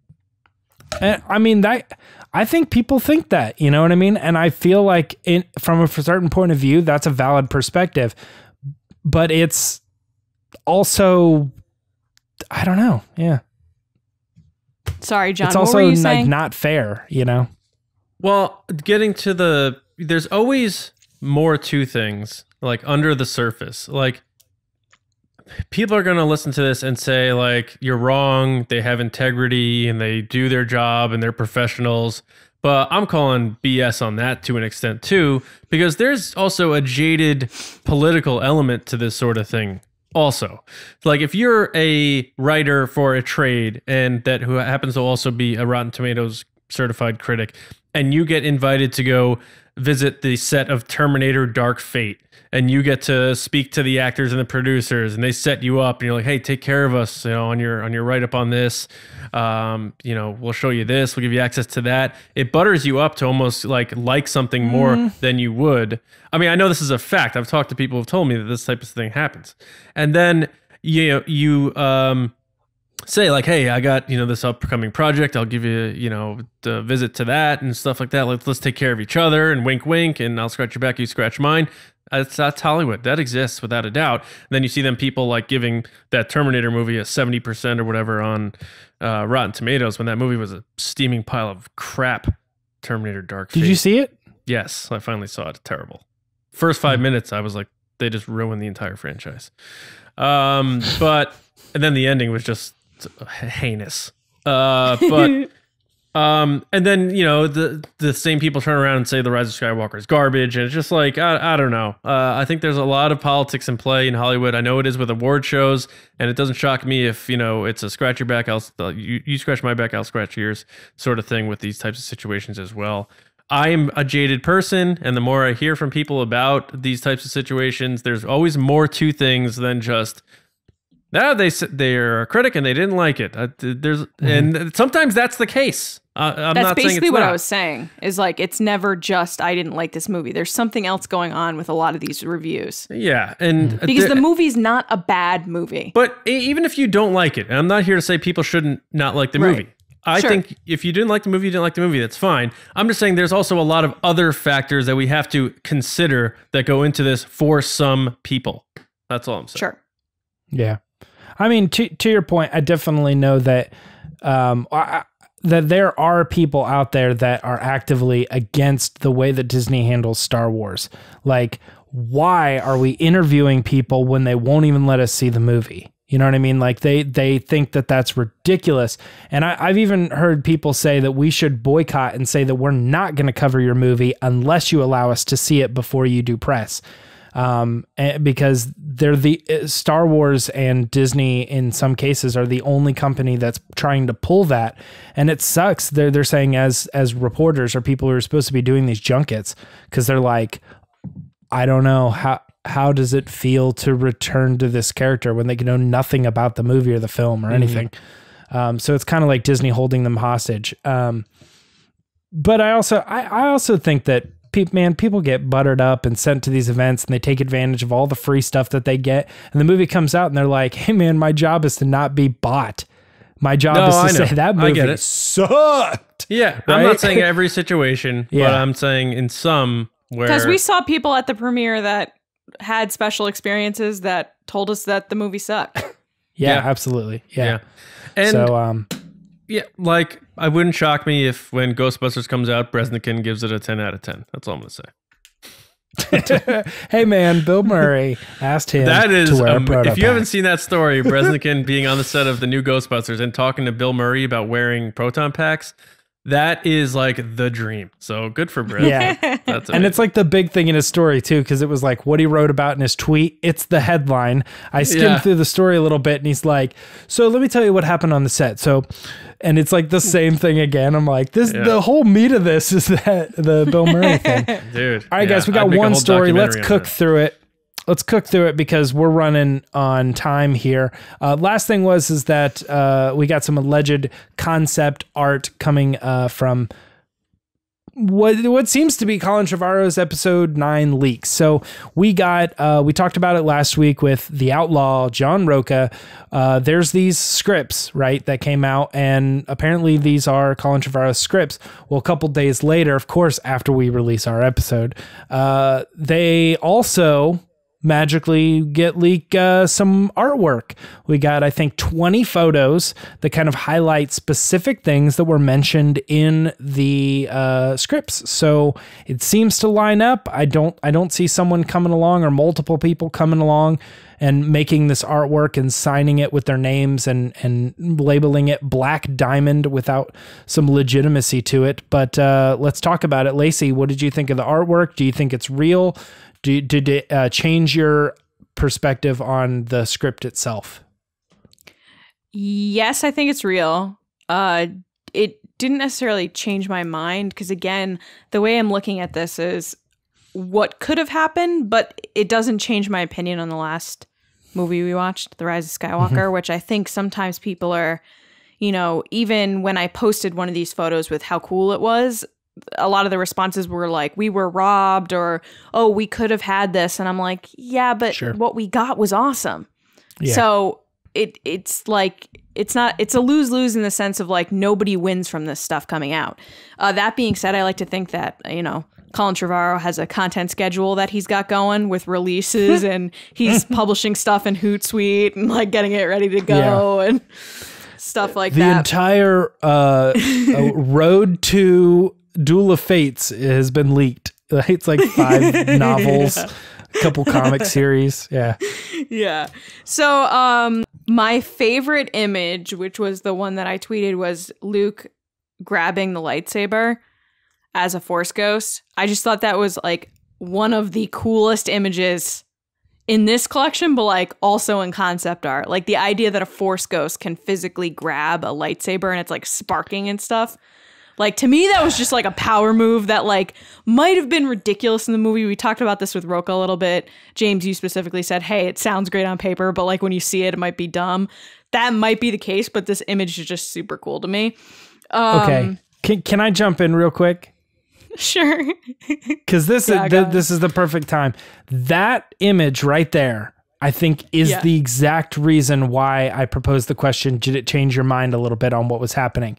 I mean, I think people think that, you know what I mean? And I feel like from a certain point of view, that's a valid perspective, but it's also, I don't know. Yeah. Sorry, John. It's what also were you like saying? not fair, you know? Well, getting to there's always more to things, like under the surface. Like, people are going to listen to this and say, like, you're wrong, they have integrity and they do their job and they're professionals. But I'm calling BS on that to an extent too, because there's also a jaded political element to this sort of thing. Also, like, if you're a writer for a trade and that who happens to also be a Rotten Tomatoes certified critic, and you get invited to go visit the set of Terminator Dark Fate, and you get to speak to the actors and the producers, and they set you up, and you're like, hey, take care of us, you know, on your write-up on this. You know, we'll show you this, we'll give you access to that. It butters you up to almost like something more than you would. I mean, I know this is a fact. I've talked to people who've told me that this type of thing happens. And then, you know, you say, like, hey, I got, you know, this upcoming project, I'll give you, you know, the visit to that and stuff like that. Let's take care of each other, and wink, wink, and I'll scratch your back, you scratch mine. That's Hollywood. That exists without a doubt. And then you see them people like giving that Terminator movie a 70% or whatever on Rotten Tomatoes when that movie was a steaming pile of crap. Terminator Dark Fate. Did you see it? Yes, I finally saw it. Terrible. First 5 minutes, I was like, they just ruined the entire franchise. But and then the ending was just heinous. And then, you know, the same people turn around and say the Rise of Skywalker is garbage. And it's just like, I don't know. I think there's a lot of politics in play in Hollywood. I know it is with award shows, and it doesn't shock me if, you know, it's a scratch your back, you scratch my back, I'll scratch yours sort of thing with these types of situations as well. I'm a jaded person, and the more I hear from people about these types of situations, there's always more to things than just, they're a critic and they didn't like it. And sometimes that's the case. I'm that's not basically saying it's what not. I was saying, is like, it's never just, I didn't like this movie. There's something else going on with a lot of these reviews. Yeah. And because the movie's not a bad movie. But even if you don't like it, and I'm not here to say people shouldn't not like the movie. I think if you didn't like the movie, you didn't like the movie. That's fine. I'm just saying there's also a lot of other factors that we have to consider that go into this for some people. That's all I'm saying. Sure. Yeah. I mean, to your point, I definitely know that that there are people out there that are actively against the way that Disney handles Star Wars. Like, why are we interviewing people when they won't even let us see the movie? You know what I mean? Like they think that that's ridiculous. And I've even heard people say that we should boycott and say that we're not going to cover your movie unless you allow us to see it before you do press. Because they're the Star Wars and Disney in some cases are the only company that's trying to pull that. And it sucks. They're saying as reporters or people who are supposed to be doing these junkets, because they're like, I don't know, how does it feel to return to this character when they know nothing about the movie or the film or anything? So it's kind of like Disney holding them hostage. But I also think that people get buttered up and sent to these events and they take advantage of all the free stuff that they get. And the movie comes out and they're like, hey man, my job is to not be bought. My job is to say that movie sucked. Yeah. Right? I'm not saying every situation, but I'm saying in some where. Because we saw people at the premiere that had special experiences that told us that the movie sucked. Yeah, absolutely. Yeah. And so, yeah, like, I wouldn't shock me if when Ghostbusters comes out, Bresnikan gives it a 10 out of 10. That's all I'm going to say. Hey man, Bill Murray asked him that is, to wear a prototype. if you haven't seen that story, Bresnikan being on the set of the new Ghostbusters and talking to Bill Murray about wearing proton packs, that is like the dream. So good for Brett. Yeah. That's amazing. And it's like the big thing in his story too, because it was like what he wrote about in his tweet. It's the headline. I skimmed through the story a little bit and he's like, so let me tell you what happened on the set. So, and it's like the same thing again. I'm like, the whole meat of this is the Bill Murray thing. Dude. All right, guys, we got one story. Let's cook through it. Let's cook through it because we're running on time here. Last thing is that we got some alleged concept art coming from what seems to be Colin Trevorrow's episode 9 leaks. So we talked about it last week with the Outlaw, John Roca. There's these scripts, right, that came out, and apparently these are Colin Trevorrow's scripts. Well, a couple days later, of course, after we release our episode, they also magically get leaked some artwork. We got, I think, 20 photos that kind of highlight specific things that were mentioned in the scripts. So it seems to line up. I don't see someone coming along or multiple people coming along and making this artwork and signing it with their names and labeling it Black Diamond without some legitimacy to it. But let's talk about it. Lacey, what did you think of the artwork? Do you think it's real? Did it change your perspective on the script itself? Yes, I think it's real. It didn't necessarily change my mind because, again, the way I'm looking at this is what could have happened, but it doesn't change my opinion on the last movie we watched, The Rise of Skywalker, which I think sometimes people are, even when I posted one of these photos with how cool it was, a lot of the responses were like, we were robbed, or, oh, we could have had this. And I'm like, yeah, but what we got was awesome. Yeah. So it's like, it's a lose-lose in the sense of like, nobody wins from this stuff coming out. That being said, I like to think that, Colin Trevorrow has a content schedule that he's got going with releases and he's publishing stuff in Hootsuite and like getting it ready to go and stuff like that. The entire road to Duel of Fates has been leaked. It's like 5 novels, a couple comic series. Yeah. Yeah. So my favorite image, which was the one that I tweeted, was Luke grabbing the lightsaber as a Force ghost. I just thought that was like one of the coolest images in this collection, but like also in concept art. Like the idea that a Force ghost can physically grab a lightsaber and it's like sparking and stuff. Like to me, that was just like a power move that like might have been ridiculous in the movie. We talked about this with Roka a little bit. James, you specifically said, hey, it sounds great on paper, but like when you see it, it might be dumb. That might be the case, but this image is just super cool to me. Okay. Can I jump in real quick? Sure. Because this is the perfect time. That image right there, I think, is the exact reason why I proposed the question, did it change your mind a little bit on what was happening?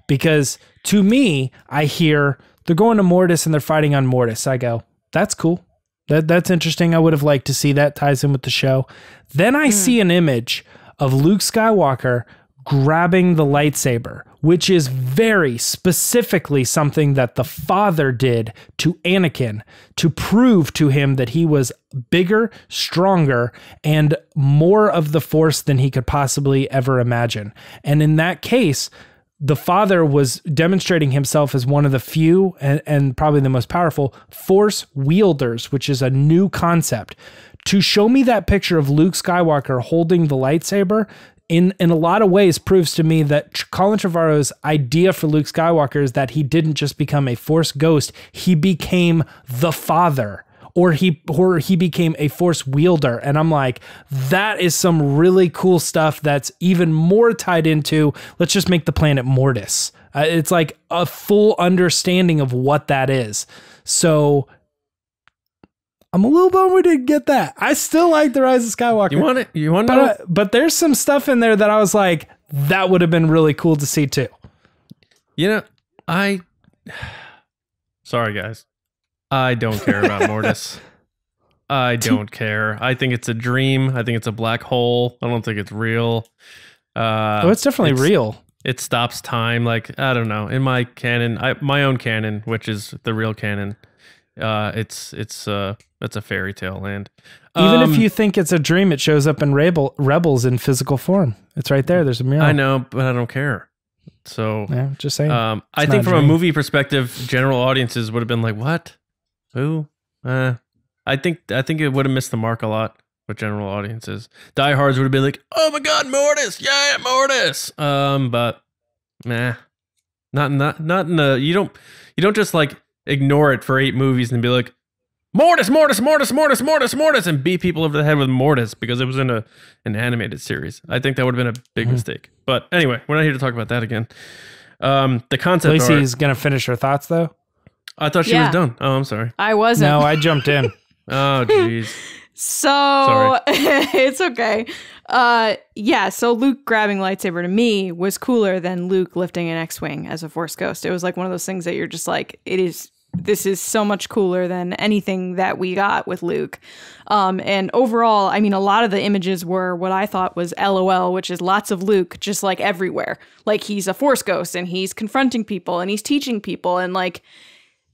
Because to me, I hear they're going to Mortis and they're fighting on Mortis. I go, that's cool. That's interesting. I would have liked to see that. Ties in with the show. Then I see an image of Luke Skywalker grabbing the lightsaber, which is very specifically something that the father did to Anakin to prove to him that he was bigger, stronger, and more of the Force than he could possibly ever imagine. And in that case, the father was demonstrating himself as one of the few and probably the most powerful Force wielders, which is a new concept. To show me that picture of Luke Skywalker holding the lightsaber in a lot of ways proves to me that Colin Trevorrow's idea for Luke Skywalker is that he didn't just become a Force ghost, he became the father, or he became a Force wielder. And I'm like, that is some really cool stuff that's even more tied into, let's just make the planet Mortis. It's like a full understanding of what that is. So I'm a little bummed we didn't get that. I still like The Rise of Skywalker. You want to know? But there's some stuff in there that I was like, that would have been really cool to see too. You know, sorry guys, I don't care about Mortis. I don't care. I think it's a dream. I think it's a black hole. I don't think it's real. It's definitely real. It stops time. Like, I don't know. In my canon, my own canon, which is the real canon, it's a fairy tale land. Even if you think it's a dream, it shows up in Rebels in physical form. It's right there. There's a mural. I know, but I don't care. So yeah, just saying. I think from a movie perspective, general audiences would have been like, "What? Who?" I think it would have missed the mark a lot with general audiences. Diehards would have been like, "Oh my God, Mortis! Yeah, Mortis!" But not in the. You don't just like ignore it for 8 movies and be like, Mortis, Mortis, Mortis, Mortis, Mortis, Mortis, and beat people over the head with Mortis because it was in an animated series. I think that would have been a big mistake. But anyway, we're not here to talk about that again. The concept Lacey's going to finish her thoughts, though? I thought she was done. Oh, I'm sorry. I wasn't. No, I jumped in. Oh, jeez. So, it's okay. So Luke grabbing lightsaber to me was cooler than Luke lifting an X-Wing as a Force ghost. It was like one of those things that you're just like, this is so much cooler than anything that we got with Luke. And overall, I mean, a lot of the images were what I thought was LOL, which is lots of Luke just like everywhere. Like he's a Force ghost and he's confronting people and he's teaching people. And like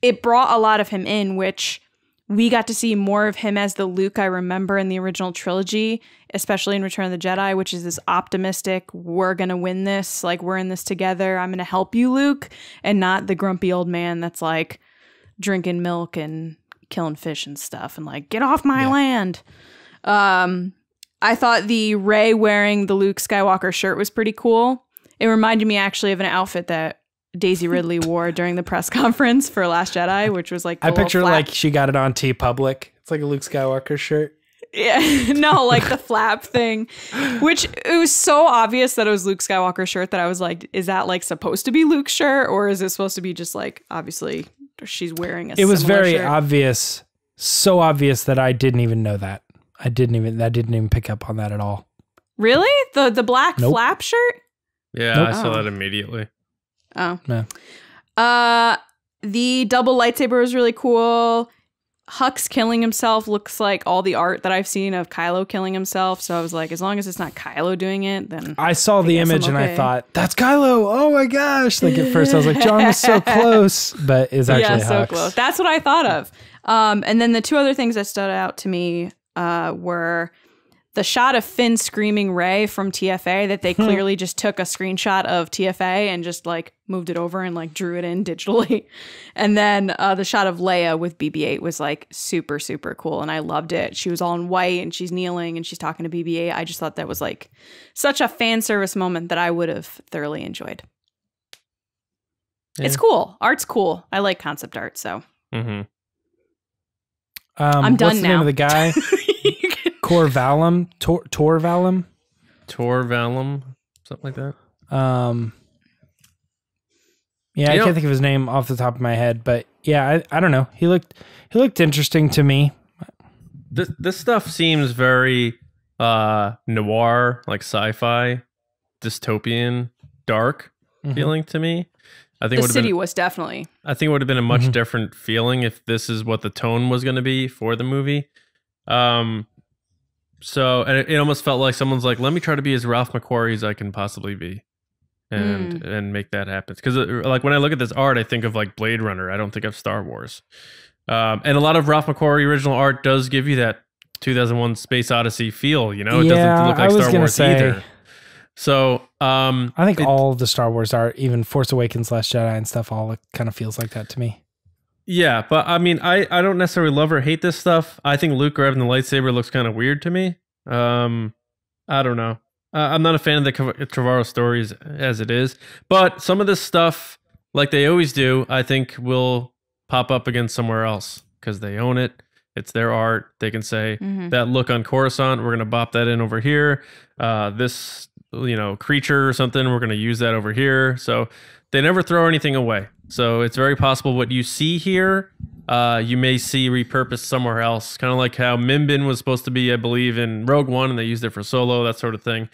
it brought a lot of him in, which we got to see more of him as the Luke I remember in the original trilogy, especially in Return of the Jedi, which is this optimistic, we're going to win this. Like we're in this together. I'm going to help you, Luke. And not the grumpy old man that's like, drinking milk and killing fish and stuff and like, get off my land. I thought the Rey wearing the Luke Skywalker shirt was pretty cool. It reminded me actually of an outfit that Daisy Ridley wore during the press conference for Last Jedi, which was like I picture like she got it on TeePublic. It's like a Luke Skywalker shirt. Yeah, no, like the flap thing, which it was so obvious that it was Luke Skywalker's shirt that I was like, is that like supposed to be Luke's shirt or is it supposed to be just like obviously she's wearing a It was very shirt? obvious, so obvious that I didn't even know that. I didn't even pick up on that at all. Really? The black flap shirt? Yeah, I saw that immediately. Oh. Yeah. The double lightsaber was really cool. Hux killing himself looks like all the art that I've seen of Kylo killing himself. So I was like, as long as it's not Kylo doing it, then I saw the image and okay. I thought, that's Kylo. Oh my gosh. Like at first I was like, John was so close, but it's actually Hux. So close. That's what I thought of. And then the two other things that stood out to me were the shot of Finn screaming Rey from TFA that they clearly just took a screenshot of TFA and just like moved it over and like drew it in digitally. And then the shot of Leia with BB-8 was like super, super cool. And I loved it. She was all in white and she's kneeling and she's talking to BB-8. I just thought that was like such a fan service moment that I would have thoroughly enjoyed. Yeah. It's cool. Art's cool. I like concept art. So I'm done what's the now. name of the guy? Torvallum, Torvallum, something like that. Yeah, I can't think of his name off the top of my head, but yeah, I don't know. He looked interesting to me. This stuff seems very noir, like sci-fi, dystopian, dark feeling to me. I think the city was definitely. I think it would have been a much different feeling if this is what the tone was going to be for the movie. So and it almost felt like someone's like, let me try to be as Ralph McQuarrie as I can possibly be, and make that happen. Because like when I look at this art, I think of like Blade Runner. I don't think of Star Wars. And a lot of Ralph McQuarrie original art does give you that 2001 Space Odyssey feel. You know, it doesn't look like Star Wars either. So I think all of the Star Wars art, even Force Awakens, Last Jedi, and stuff, all kind of feels like that to me. Yeah, but I mean, I don't necessarily love or hate this stuff. I think Luke grabbing the lightsaber looks kind of weird to me. I don't know. I'm not a fan of the Trevorrow stories as it is, but some of this stuff, like they always do, I think will pop up again somewhere else because they own it. It's their art. They can say that look on Coruscant, we're going to bop that in over here. This, creature or something, we're going to use that over here. So they never throw anything away. So it's very possible what you see here, you may see repurposed somewhere else. Kind of like how Minbin was supposed to be, I believe, in Rogue One, and they used it for Solo, that sort of thing.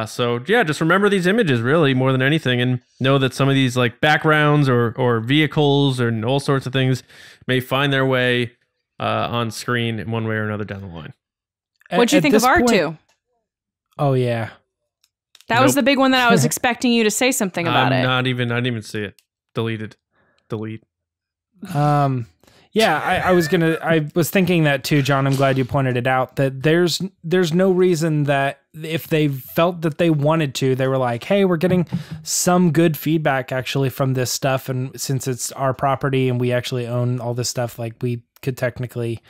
So yeah, just remember these images really more than anything, and know that some of these like backgrounds or vehicles and all sorts of things may find their way on screen in one way or another down the line. What'd you think of R2? Oh yeah. That was the big one that I was expecting you to say something about it. I didn't even see it. Delete. Yeah, I was thinking that too, John. I'm glad you pointed it out, that there's no reason that if they felt that they wanted to, they were like, hey, we're getting some good feedback actually from this stuff. And since it's our property and we actually own all this stuff, like we could technically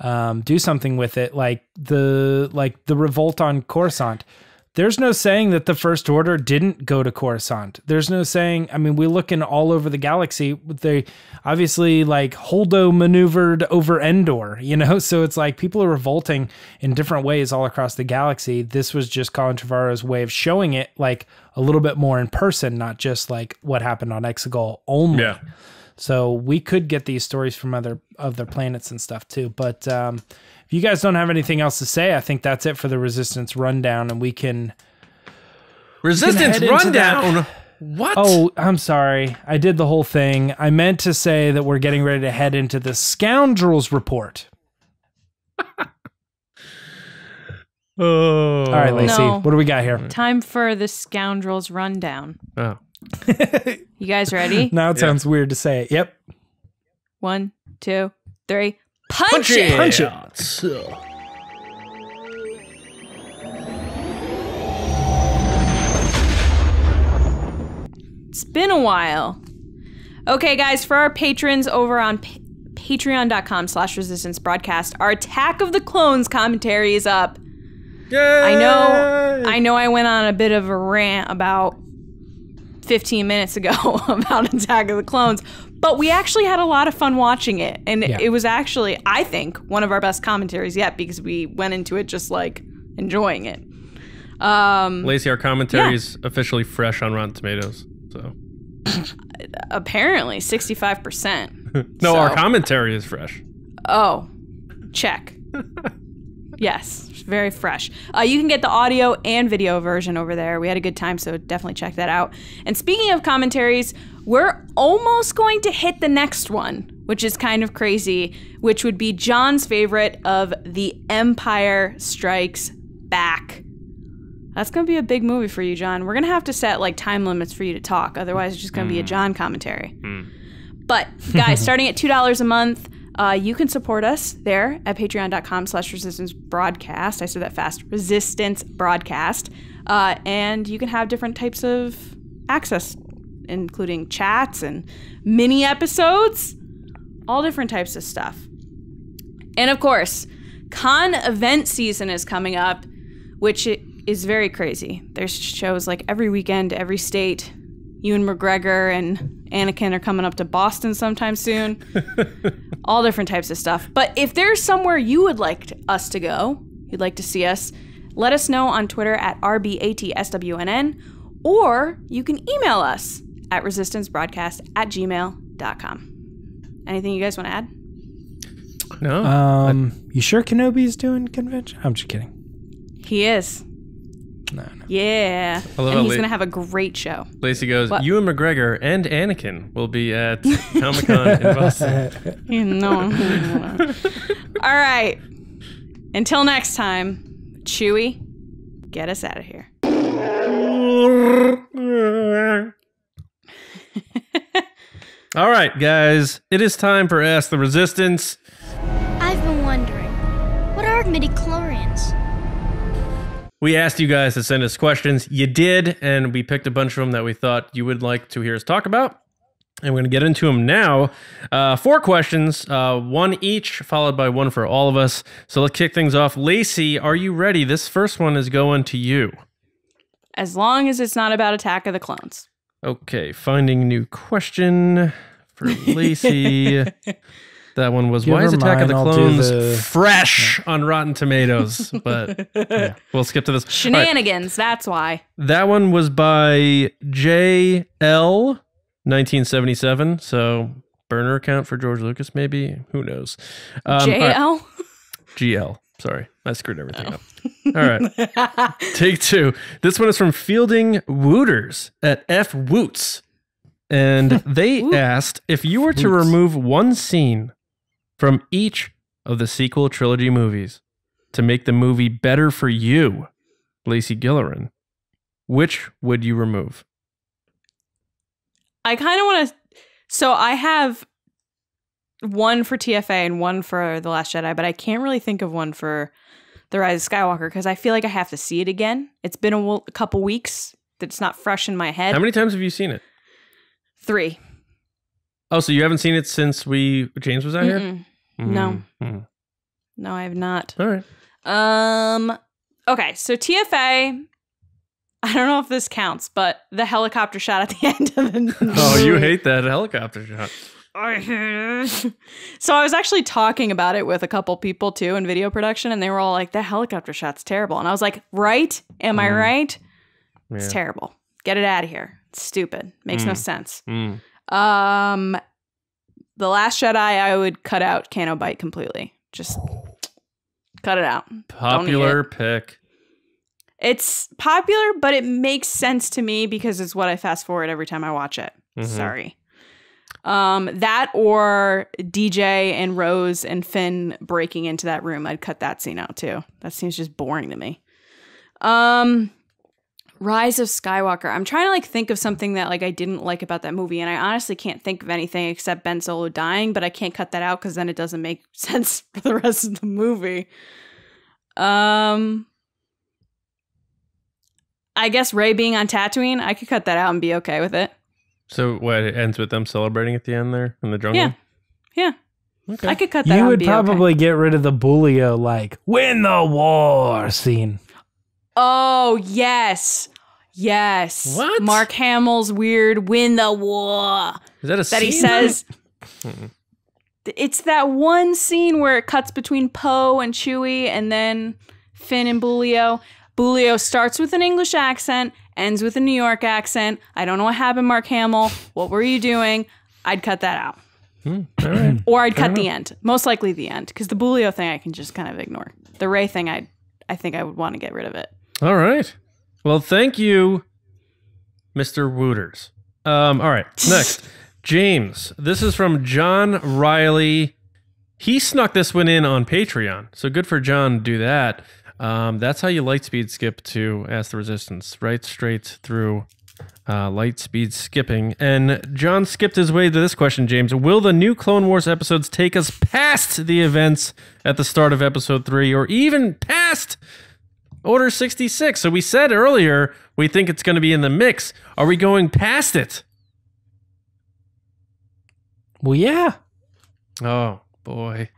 do something with it. Like the revolt on Coruscant. There's no saying that the First Order didn't go to Coruscant. There's no saying, I mean, we look in all over the galaxy. They obviously like Holdo maneuvered over Endor, so it's like people are revolting in different ways all across the galaxy. This was just Colin Trevorrow's way of showing it like a little bit more in person, not just like what happened on Exegol only. Yeah. So we could get these stories from other planets and stuff too. But if you guys don't have anything else to say, I think that's it for the Resistance rundown, and we can... Resistance rundown? What? Oh, I'm sorry. I did the whole thing. I meant to say that we're getting ready to head into the Scoundrels report. Oh. All right, Lacey, what do we got here? Time for the Scoundrels rundown. Oh. You guys ready? Now it sounds weird to say it. Yep. 1, 2, 3. Punch it! Punch it! It's been a while. Okay, guys, for our patrons over on patreon.com/resistance broadcast, our Attack of the Clones commentary is up. Yay! I know I went on a bit of a rant about 15 minutes ago about Attack of the Clones, but we actually had a lot of fun watching it, and it was actually, I think, one of our best commentaries yet, because we went into it just like enjoying it. Lacey, our commentary is officially fresh on Rotten Tomatoes, so apparently 65%. No, our commentary is fresh. Oh, check. Yes, very fresh. You can get the audio and video version over there. We had a good time, so definitely check that out. And speaking of commentaries, we're almost going to hit the next one, which is kind of crazy, which would be John's favorite of The Empire Strikes Back. That's going to be a big movie for you, John. We're going to have to set like time limits for you to talk. Otherwise, it's just going to be a John commentary. But guys, starting at $2 a month, you can support us there at patreon.com/resistance broadcast. I said that fast. Resistance broadcast. And you can have different types of access, including chats and mini episodes, all different types of stuff. And of course, con event season is coming up, which is very crazy. There's shows like every weekend, every state. Ewan McGregor and Anakin are coming up to Boston sometime soon. All different types of stuff. But if there's somewhere you would like us to go, you'd like to see us, let us know on Twitter at RBATSWNN, or you can email us at resistancebroadcast@gmail.com. Anything you guys want to add? No. You sure Kenobi's doing convention? I'm just kidding. He is. No. Yeah. I love and how he's going to have a great show. Lacey goes, What? Ewan McGregor and Anakin will be at Comic-Con in Boston. You know. All right. Until next time, Chewie, get us out of here. All right, guys. It is time for Ask the Resistance. I've been wondering, what are midichlorians? We asked you guys to send us questions. You did, and we picked a bunch of them that we thought you would like to hear us talk about. And we're going to get into them now. 4 questions, one each, followed by one for all of us. So let's kick things off. Lacey, are you ready? This first one is going to you. As long as it's not about Attack of the Clones. Okay, finding new question for Lacey. That one was, why is Attack of the Clones fresh on Rotten Tomatoes? But yeah, we'll skip to this. Shenanigans, that's why. That one was by JL 1977. So burner account for George Lucas, maybe? Who knows? JL? Right. GL. Sorry, I screwed everything up. All right. Take 2. This one is from Fielding Wooters at F Woots. And they asked, if you were to remove one scene from each of the sequel trilogy movies to make the movie better for you, Lacey Gilleran, which would you remove? I kind of want to... So I have one for TFA and one for The Last Jedi, but I can't really think of one for The Rise of Skywalker because I feel like I have to see it again. It's been a couple weeks. It's not fresh in my head. How many times have you seen it? 3. Oh, so you haven't seen it since James was out here? No. No, I have not. All right. Okay, so TFA, I don't know if this counts, but the helicopter shot at the end of the movie. Oh, you hate that helicopter shot. I hate it. So I was actually talking about it with a couple people too in video production, and they were all like, the helicopter shot's terrible. And I was like, right? Am I right? Yeah. It's terrible. Get it out of here. It's stupid. Makes no sense. The Last Jedi, I would cut out Cano Bite completely. Just cut it out. Popular pick. It's popular, but it makes sense to me because it's what I fast forward every time I watch it. Sorry. That or DJ and Rose and Finn breaking into that room. I'd cut that scene out too. That seems just boring to me. Rise of Skywalker. I'm trying to like think of something that like I didn't like about that movie, and I honestly can't think of anything except Ben Solo dying, but I can't cut that out because then it doesn't make sense for the rest of the movie. I guess Rey being on Tatooine, I could cut that out and be okay with it. So what, it ends with them celebrating at the end there in the jungle? Yeah. Okay. I could cut that out. You and would be probably okay. get rid of the Bulio, like, win the war scene. Oh, yes. Yes. What? Mark Hamill's weird win the war. Is that a That he scene? says. It's that one scene where it cuts between Poe and Chewie and then Finn and Bulio. Bulio starts with an English accent, ends with a New York accent. I don't know what happened, Mark Hamill. What were you doing? I'd cut that out. All right. Or I'd cut the end. Most likely the end. Because the Bulio thing I can just kind of ignore. The Rey thing, I think I would want to get rid of it. All right. Well, thank you, Mr. Wooters. All right. Next, James. This is from John Riley. He snuck this one in on Patreon. So good for John to do that. That's how you light speed skip to Ask the Resistance. Right straight through light speed skipping. And John skipped his way to this question, James. Will the new Clone Wars episodes take us past the events at the start of episode 3 or even past Order 66? So we said earlier we think it's going to be in the mix. Are we going past it? Well, yeah. Oh, boy.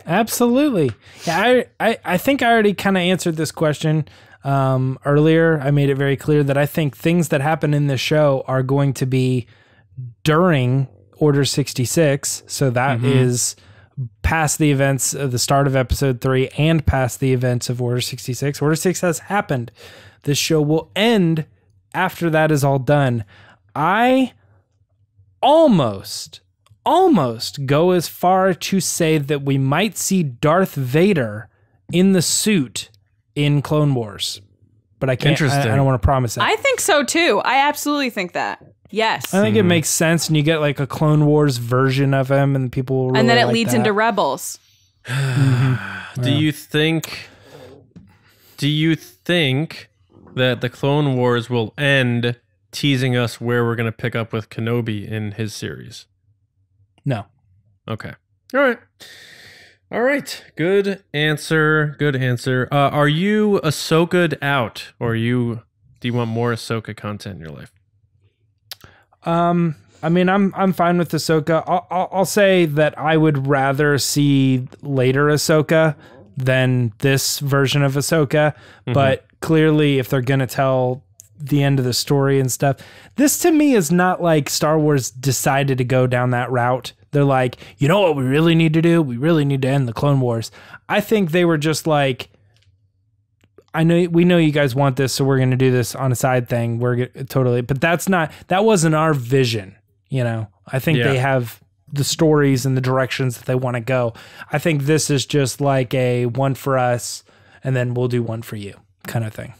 Absolutely. Yeah, I think I already kind of answered this question earlier. I made it very clear that I think things that happen in this show are going to be during Order 66. So that is past the events of the start of episode 3 and past the events of Order 66. Order 6 has happened. This show will end after that is all done. I almost go as far to say that we might see Darth Vader in the suit in Clone Wars, but I can't. Interesting. I don't want to promise it. I think so too. I absolutely think that. Yes. I think it makes sense, and you get like a Clone Wars version of him, and people will really and then it like leads that. into Rebels. Do you think that the Clone Wars will end teasing us where we're going to pick up with Kenobi in his series? No. Okay. All right. Good answer. Are you Ahsoka'd out, or do you want more Ahsoka content in your life? I mean, I'm fine with Ahsoka. I'll say that I would rather see later Ahsoka than this version of Ahsoka. But clearly, if they're gonna tell the end of the story and stuff, this to me is not like Star Wars decided to go down that route. They're like, you know what we really need to do? We really need to end the Clone Wars. I think they were just like, we know you guys want this, so we're going to do this on a side thing. But that wasn't our vision. You know, I think they have the stories and the directions that they want to go. I think this is just like a one for us, and then we'll do one for you kind of thing.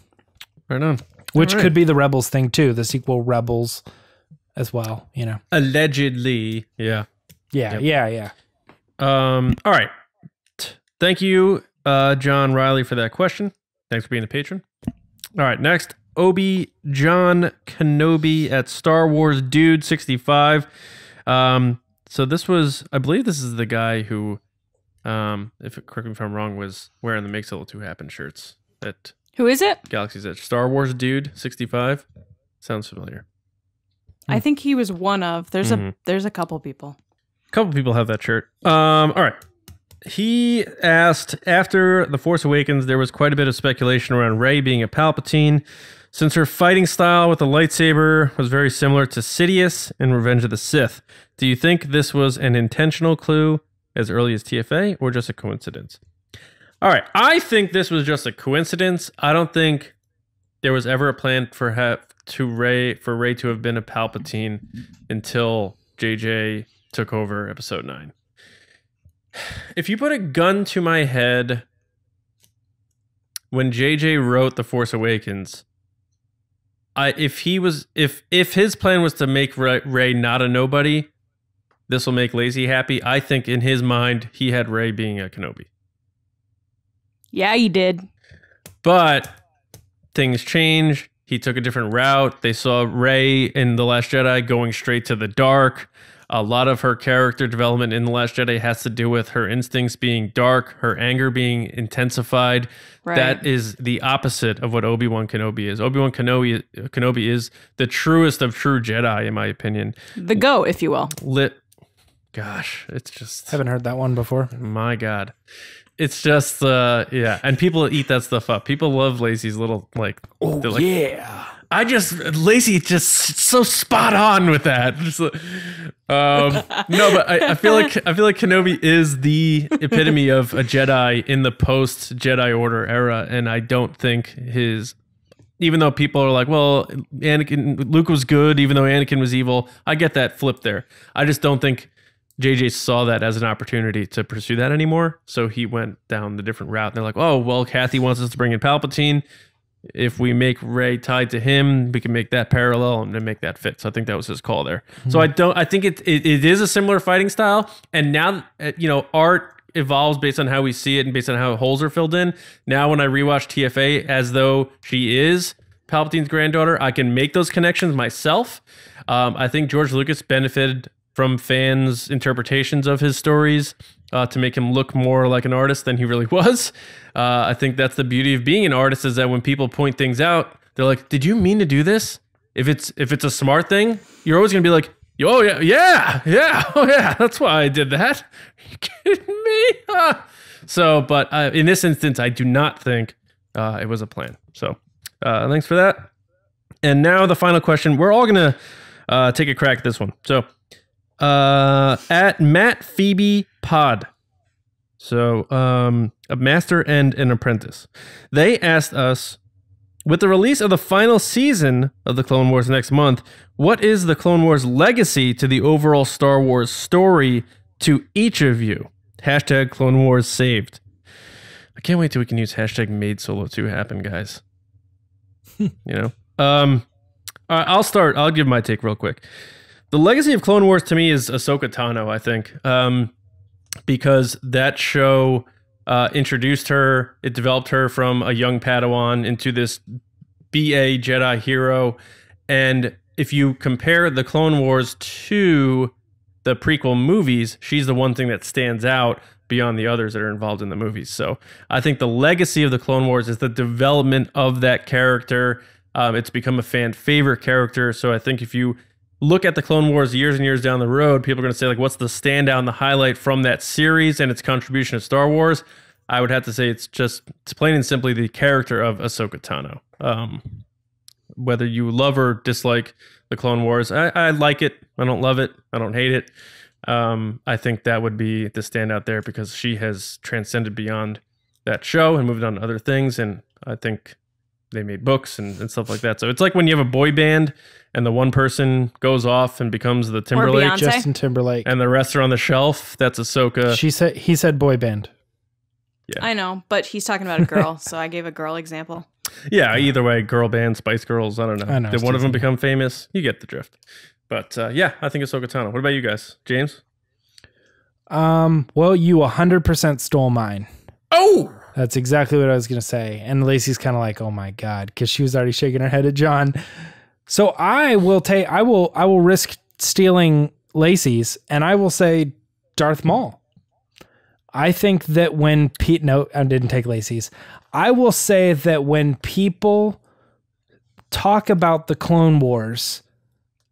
Right on. Which could be the Rebels thing too, the sequel Rebels as well, you know. Allegedly, yeah. Yeah. All right. Thank you, John Riley, for that question. Thanks for being a patron. All right, next, Obi Wan Kenobi at Star Wars Dude 65. So this was, I believe this is the guy who, correct me if I'm wrong, was wearing the Makes It All Too Happen shirts at Who is it? Galaxy's Edge. Star Wars Dude 65. Sounds familiar. I think he was one of. There's a couple people. A couple people have that shirt. All right. He asked, after The Force Awakens, there was quite a bit of speculation around Rey being a Palpatine, since her fighting style with the lightsaber was very similar to Sidious in Revenge of the Sith. Do you think this was an intentional clue as early as TFA, or just a coincidence? All right. I think this was just a coincidence. I don't think there was ever a plan for Rey to have been a Palpatine until JJ took over episode 9. If you put a gun to my head, when JJ wrote The Force Awakens, if his plan was to make Rey not a nobody, this will make Lacey happy. I think in his mind, he had Rey being a Kenobi. Yeah, he did. But things change. He took a different route. They saw Rey in The Last Jedi going straight to the dark. A lot of her character development in The Last Jedi has to do with her instincts being dark, her anger being intensified. Right. That is the opposite of what Obi Wan Kenobi is. Obi Wan Kenobi is the truest of true Jedi, in my opinion. The GOAT, if you will. Gosh, it's just... Haven't heard that one before. My God. It's just, yeah. And people eat that stuff up. People love Lacey's little, like... Oh, like, yeah. Lacey just so spot on with that. Just, no, but I feel like Kenobi is the epitome of a Jedi in the post Jedi Order era, and I don't think his even though people are like, well, Luke was good, even though Anakin was evil. I get that flip there. I just don't think JJ saw that as an opportunity to pursue that anymore. So he went down the different route. And they're like, oh, well, Kathy wants us to bring in Palpatine. If we make Rey tied to him, we can make that parallel and then make that fit. So I think that was his call there. So I think it is a similar fighting style. And now, art evolves based on how we see it and based on how holes are filled in. Now, when I rewatch TFA as though she is Palpatine's granddaughter, I can make those connections myself. I think George Lucas benefited from fans' interpretations of his stories to make him look more like an artist than he really was. I think that's the beauty of being an artist, is that when people point things out, they're like, did you mean to do this? If it's a smart thing, you're always going to be like, oh, yeah, oh, yeah, that's why I did that. Are you kidding me? But in this instance, I do not think it was a plan. So thanks for that. And now the final question. We're all going to take a crack at this one. So at Matt Phoebe Pod. So a master and an apprentice. They asked us, with the release of the final season of the Clone Wars next month, what is the Clone Wars legacy to the overall Star Wars story to each of you? Hashtag Clone Wars saved. I can't wait till we can use hashtag made Solo 2 happen, guys. I'll start. I'll give my take real quick. The legacy of Clone Wars to me is Ahsoka Tano, I think, because that show introduced her. It developed her from a young Padawan into this BA Jedi hero. And if you compare the Clone Wars to the prequel movies, she's the one thing that stands out beyond the others that are involved in the movies. So I think the legacy of the Clone Wars is the development of that character. It's become a fan favorite character. So I think if you look at the Clone Wars years and years down the road, people are going to say, like, what's the standout and the highlight from that series and its contribution to Star Wars? I would have to say it's plain and simply the character of Ahsoka Tano. Whether you love or dislike the Clone Wars, I like it. I don't love it. I don't hate it. I think that would be the standout there because she has transcended beyond that show and moved on to other things. And I think they made books and stuff like that. So it's like when you have a boy band and the one person goes off and becomes the Timberlake, Justin Timberlake, and the rest are on the shelf. That's Ahsoka. He said boy band. Yeah. I know, but he's talking about a girl, so I gave a girl example. Yeah, either way, girl band, Spice Girls, I don't know. Did one of them become famous? You get the drift. But yeah, I think Ahsoka Tano. What about you guys? James? Well, you 100% stole mine. Oh! That's exactly what I was going to say. And Lacey's kind of like, oh my God, because she was already shaking her head at John. So I will risk stealing Lacey's, and I will say Darth Maul. I think that when no, I didn't take Lacey's. I will say that when people talk about the Clone Wars,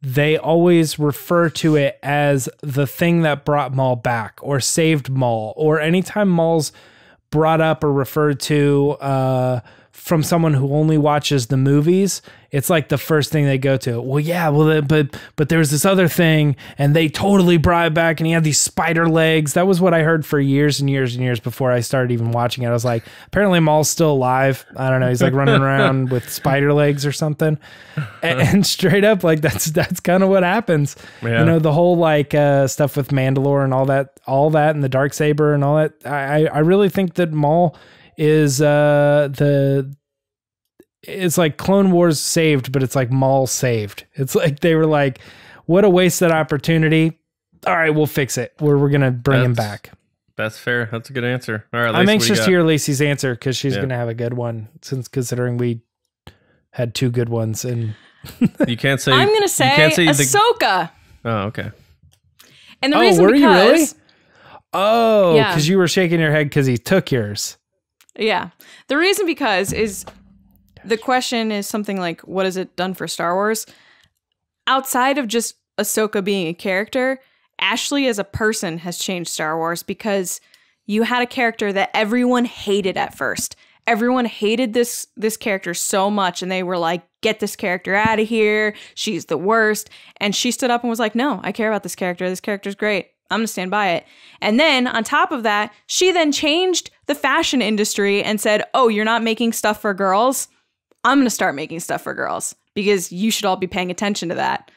they always refer to it as the thing that brought Maul back or saved Maul, or anytime Maul's brought up or referred to from someone who only watches the movies, it's like the first thing they go to. Well, yeah, but there's this other thing, and they totally brought it back, and he had these spider legs. That was what I heard for years and years and years before I started even watching it. I was like, apparently Maul's still alive. I don't know. He's like running around with spider legs or something. And straight up, like that's kind of what happens. Yeah. You know, the whole like stuff with Mandalore and all that, and the Darksaber and all that. I really think that Maul is it's like Clone Wars saved, but it's like Maul saved. It's like they were like, what a wasted opportunity. All right, we'll fix it. We're going to bring him back. That's fair. That's a good answer. All right, Lacey, I'm anxious to hear Lacey's answer because she's going to have a good one, since considering we had two good ones. And you can't say. I'm going to say Ahsoka. Oh, okay. And the reason because... you really? Oh, because you were shaking your head because he took yours. Yeah. The reason because is... The question is something like, what has it done for Star Wars? Outside of just Ahsoka being a character, Ashley as a person has changed Star Wars, because you had a character that everyone hated at first. Everyone hated this character so much, and they were like, get this character out of here. She's the worst. And she stood up and was like, no, I care about this character. This character's great. I'm going to stand by it. And then on top of that, she then changed the fashion industry and said, oh, you're not making stuff for girls? I'm going to start making stuff for girls because you should all be paying attention to that.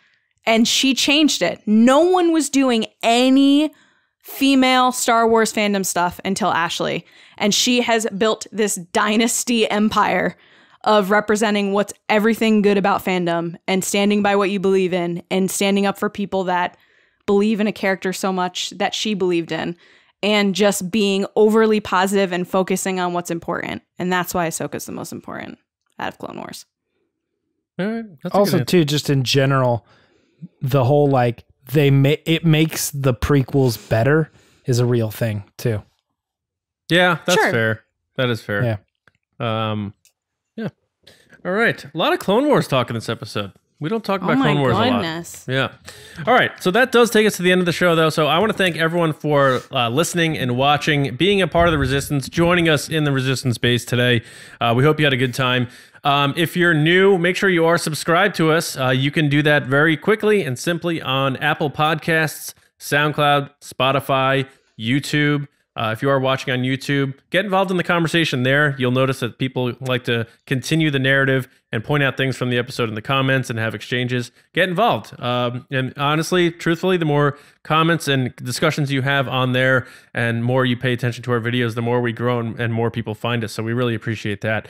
And she changed it. No one was doing any female Star Wars fandom stuff until Ashley. And she has built this dynasty empire of representing what's everything good about fandom and standing by what you believe in and standing up for people that believe in a character so much that she believed in and just being overly positive and focusing on what's important. And that's why Ahsoka's the most important out of Clone Wars. All right. That's Also, too, just in general, the whole like it makes the prequels better is a real thing too. Yeah, that's Sure. fair. That is fair. Yeah. Yeah. All right. A lot of Clone Wars talk in this episode. We don't talk about Clone Wars goodness. a lot. Yeah. All right. So that does take us to the end of the show, though. So I want to thank everyone for listening and watching, being a part of the Resistance, joining us in the Resistance base today. We hope you had a good time. If you're new, make sure you are subscribed to us. You can do that very quickly and simply on Apple Podcasts, SoundCloud, Spotify, YouTube. If you are watching on YouTube, get involved in the conversation there. You'll notice that people like to continue the narrative and point out things from the episode in the comments and have exchanges. Get involved. And honestly, truthfully, the more comments and discussions you have on there and more you pay attention to our videos, the more we grow and more people find us. So we really appreciate that.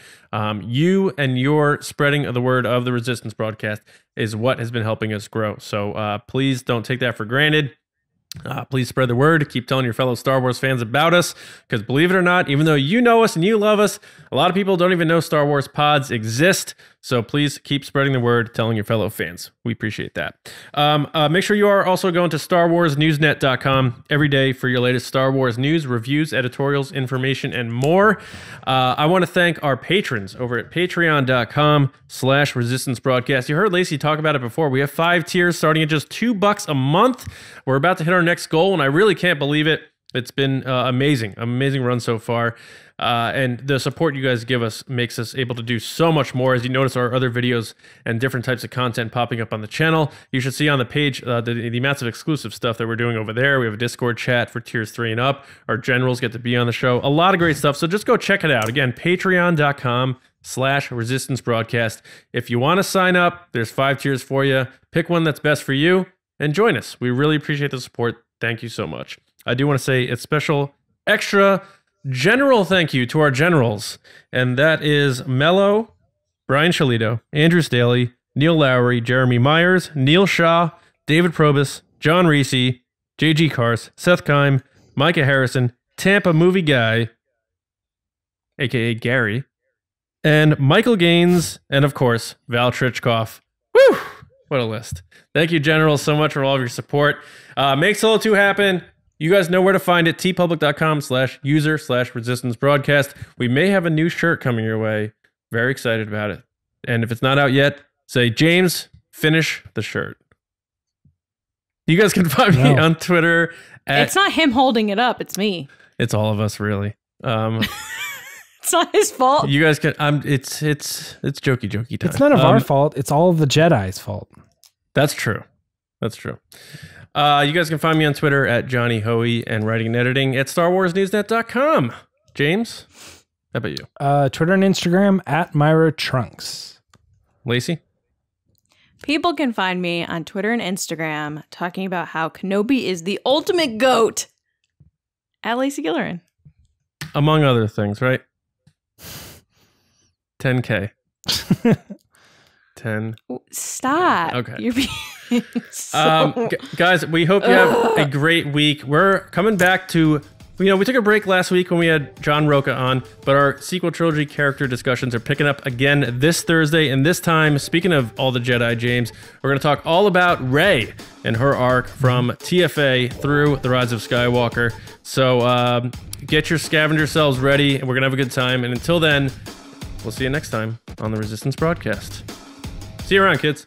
You and your spreading of the word of the Resistance broadcast is what has been helping us grow. So please don't take that for granted. Please spread the word. Keep telling your fellow Star Wars fans about us, because believe it or not, even though you know us and you love us, a lot of people don't even know Star Wars pods exist. So please keep spreading the word, telling your fellow fans. We appreciate that. Make sure you are also going to StarWarsNewsNet.com every day for your latest Star Wars news, reviews, editorials, information, and more. I want to thank our patrons over at Patreon.com/Resistance Broadcast. You heard Lacey talk about it before. We have 5 tiers starting at just $2 a month. We're about to hit our next goal, and I really can't believe it. It's been amazing run so far. And the support you guys give us makes us able to do so much more. As you notice our other videos and different types of content popping up on the channel, you should see on the page the amounts of exclusive stuff that we're doing over there. We have a Discord chat for tiers 3 and up. Our generals get to be on the show. A lot of great stuff. So just go check it out. Again, Patreon.com/Resistance Broadcast. If you want to sign up, there's 5 tiers for you. Pick one that's best for you and join us. We really appreciate the support. Thank you so much. I do want to say a special extra general thank you to our generals, and that is Mello, Brian Shalito, Andrew Staley, Neil Lowry, Jeremy Myers, Neil Shaw, David Probus, John Reese, JG Kars, Seth Kime, Micah Harrison, Tampa Movie Guy, aka Gary, and Michael Gaines, and of course, Val Trichkoff. Woo! What a list. Thank you, generals, so much for all of your support. Make Solo 2 happen. You guys know where to find it, tpublic.com/user/resistance broadcast. We may have a new shirt coming your way. Very excited about it. And if it's not out yet, say, James, finish the shirt. You guys can find me on Twitter. It's not him holding it up. It's me. It's all of us, really. It's not his fault. You guys can, it's jokey time. It's none of our fault. It's all of the Jedi's fault. That's true. That's true. You guys can find me on Twitter at Johnny Hoey and writing and editing at StarWarsNewsNet.com. James, how about you? Twitter and Instagram at Myra Trunks. Lacey? People can find me on Twitter and Instagram talking about how Kenobi is the ultimate GOAT at Lacey Gilleran. Among other things, right? 10K. 10. Stop. Okay. You're being so... Guys, we hope you have a great week. We're coming back to, we took a break last week when we had John Roca on, but our sequel trilogy character discussions are picking up again this Thursday. And this time, speaking of all the Jedi, James, we're going to talk all about Rey and her arc from TFA through the Rise of Skywalker. So get your scavenger selves ready, and we're going to have a good time. And until then, we'll see you next time on the Resistance broadcast. See you around, kids.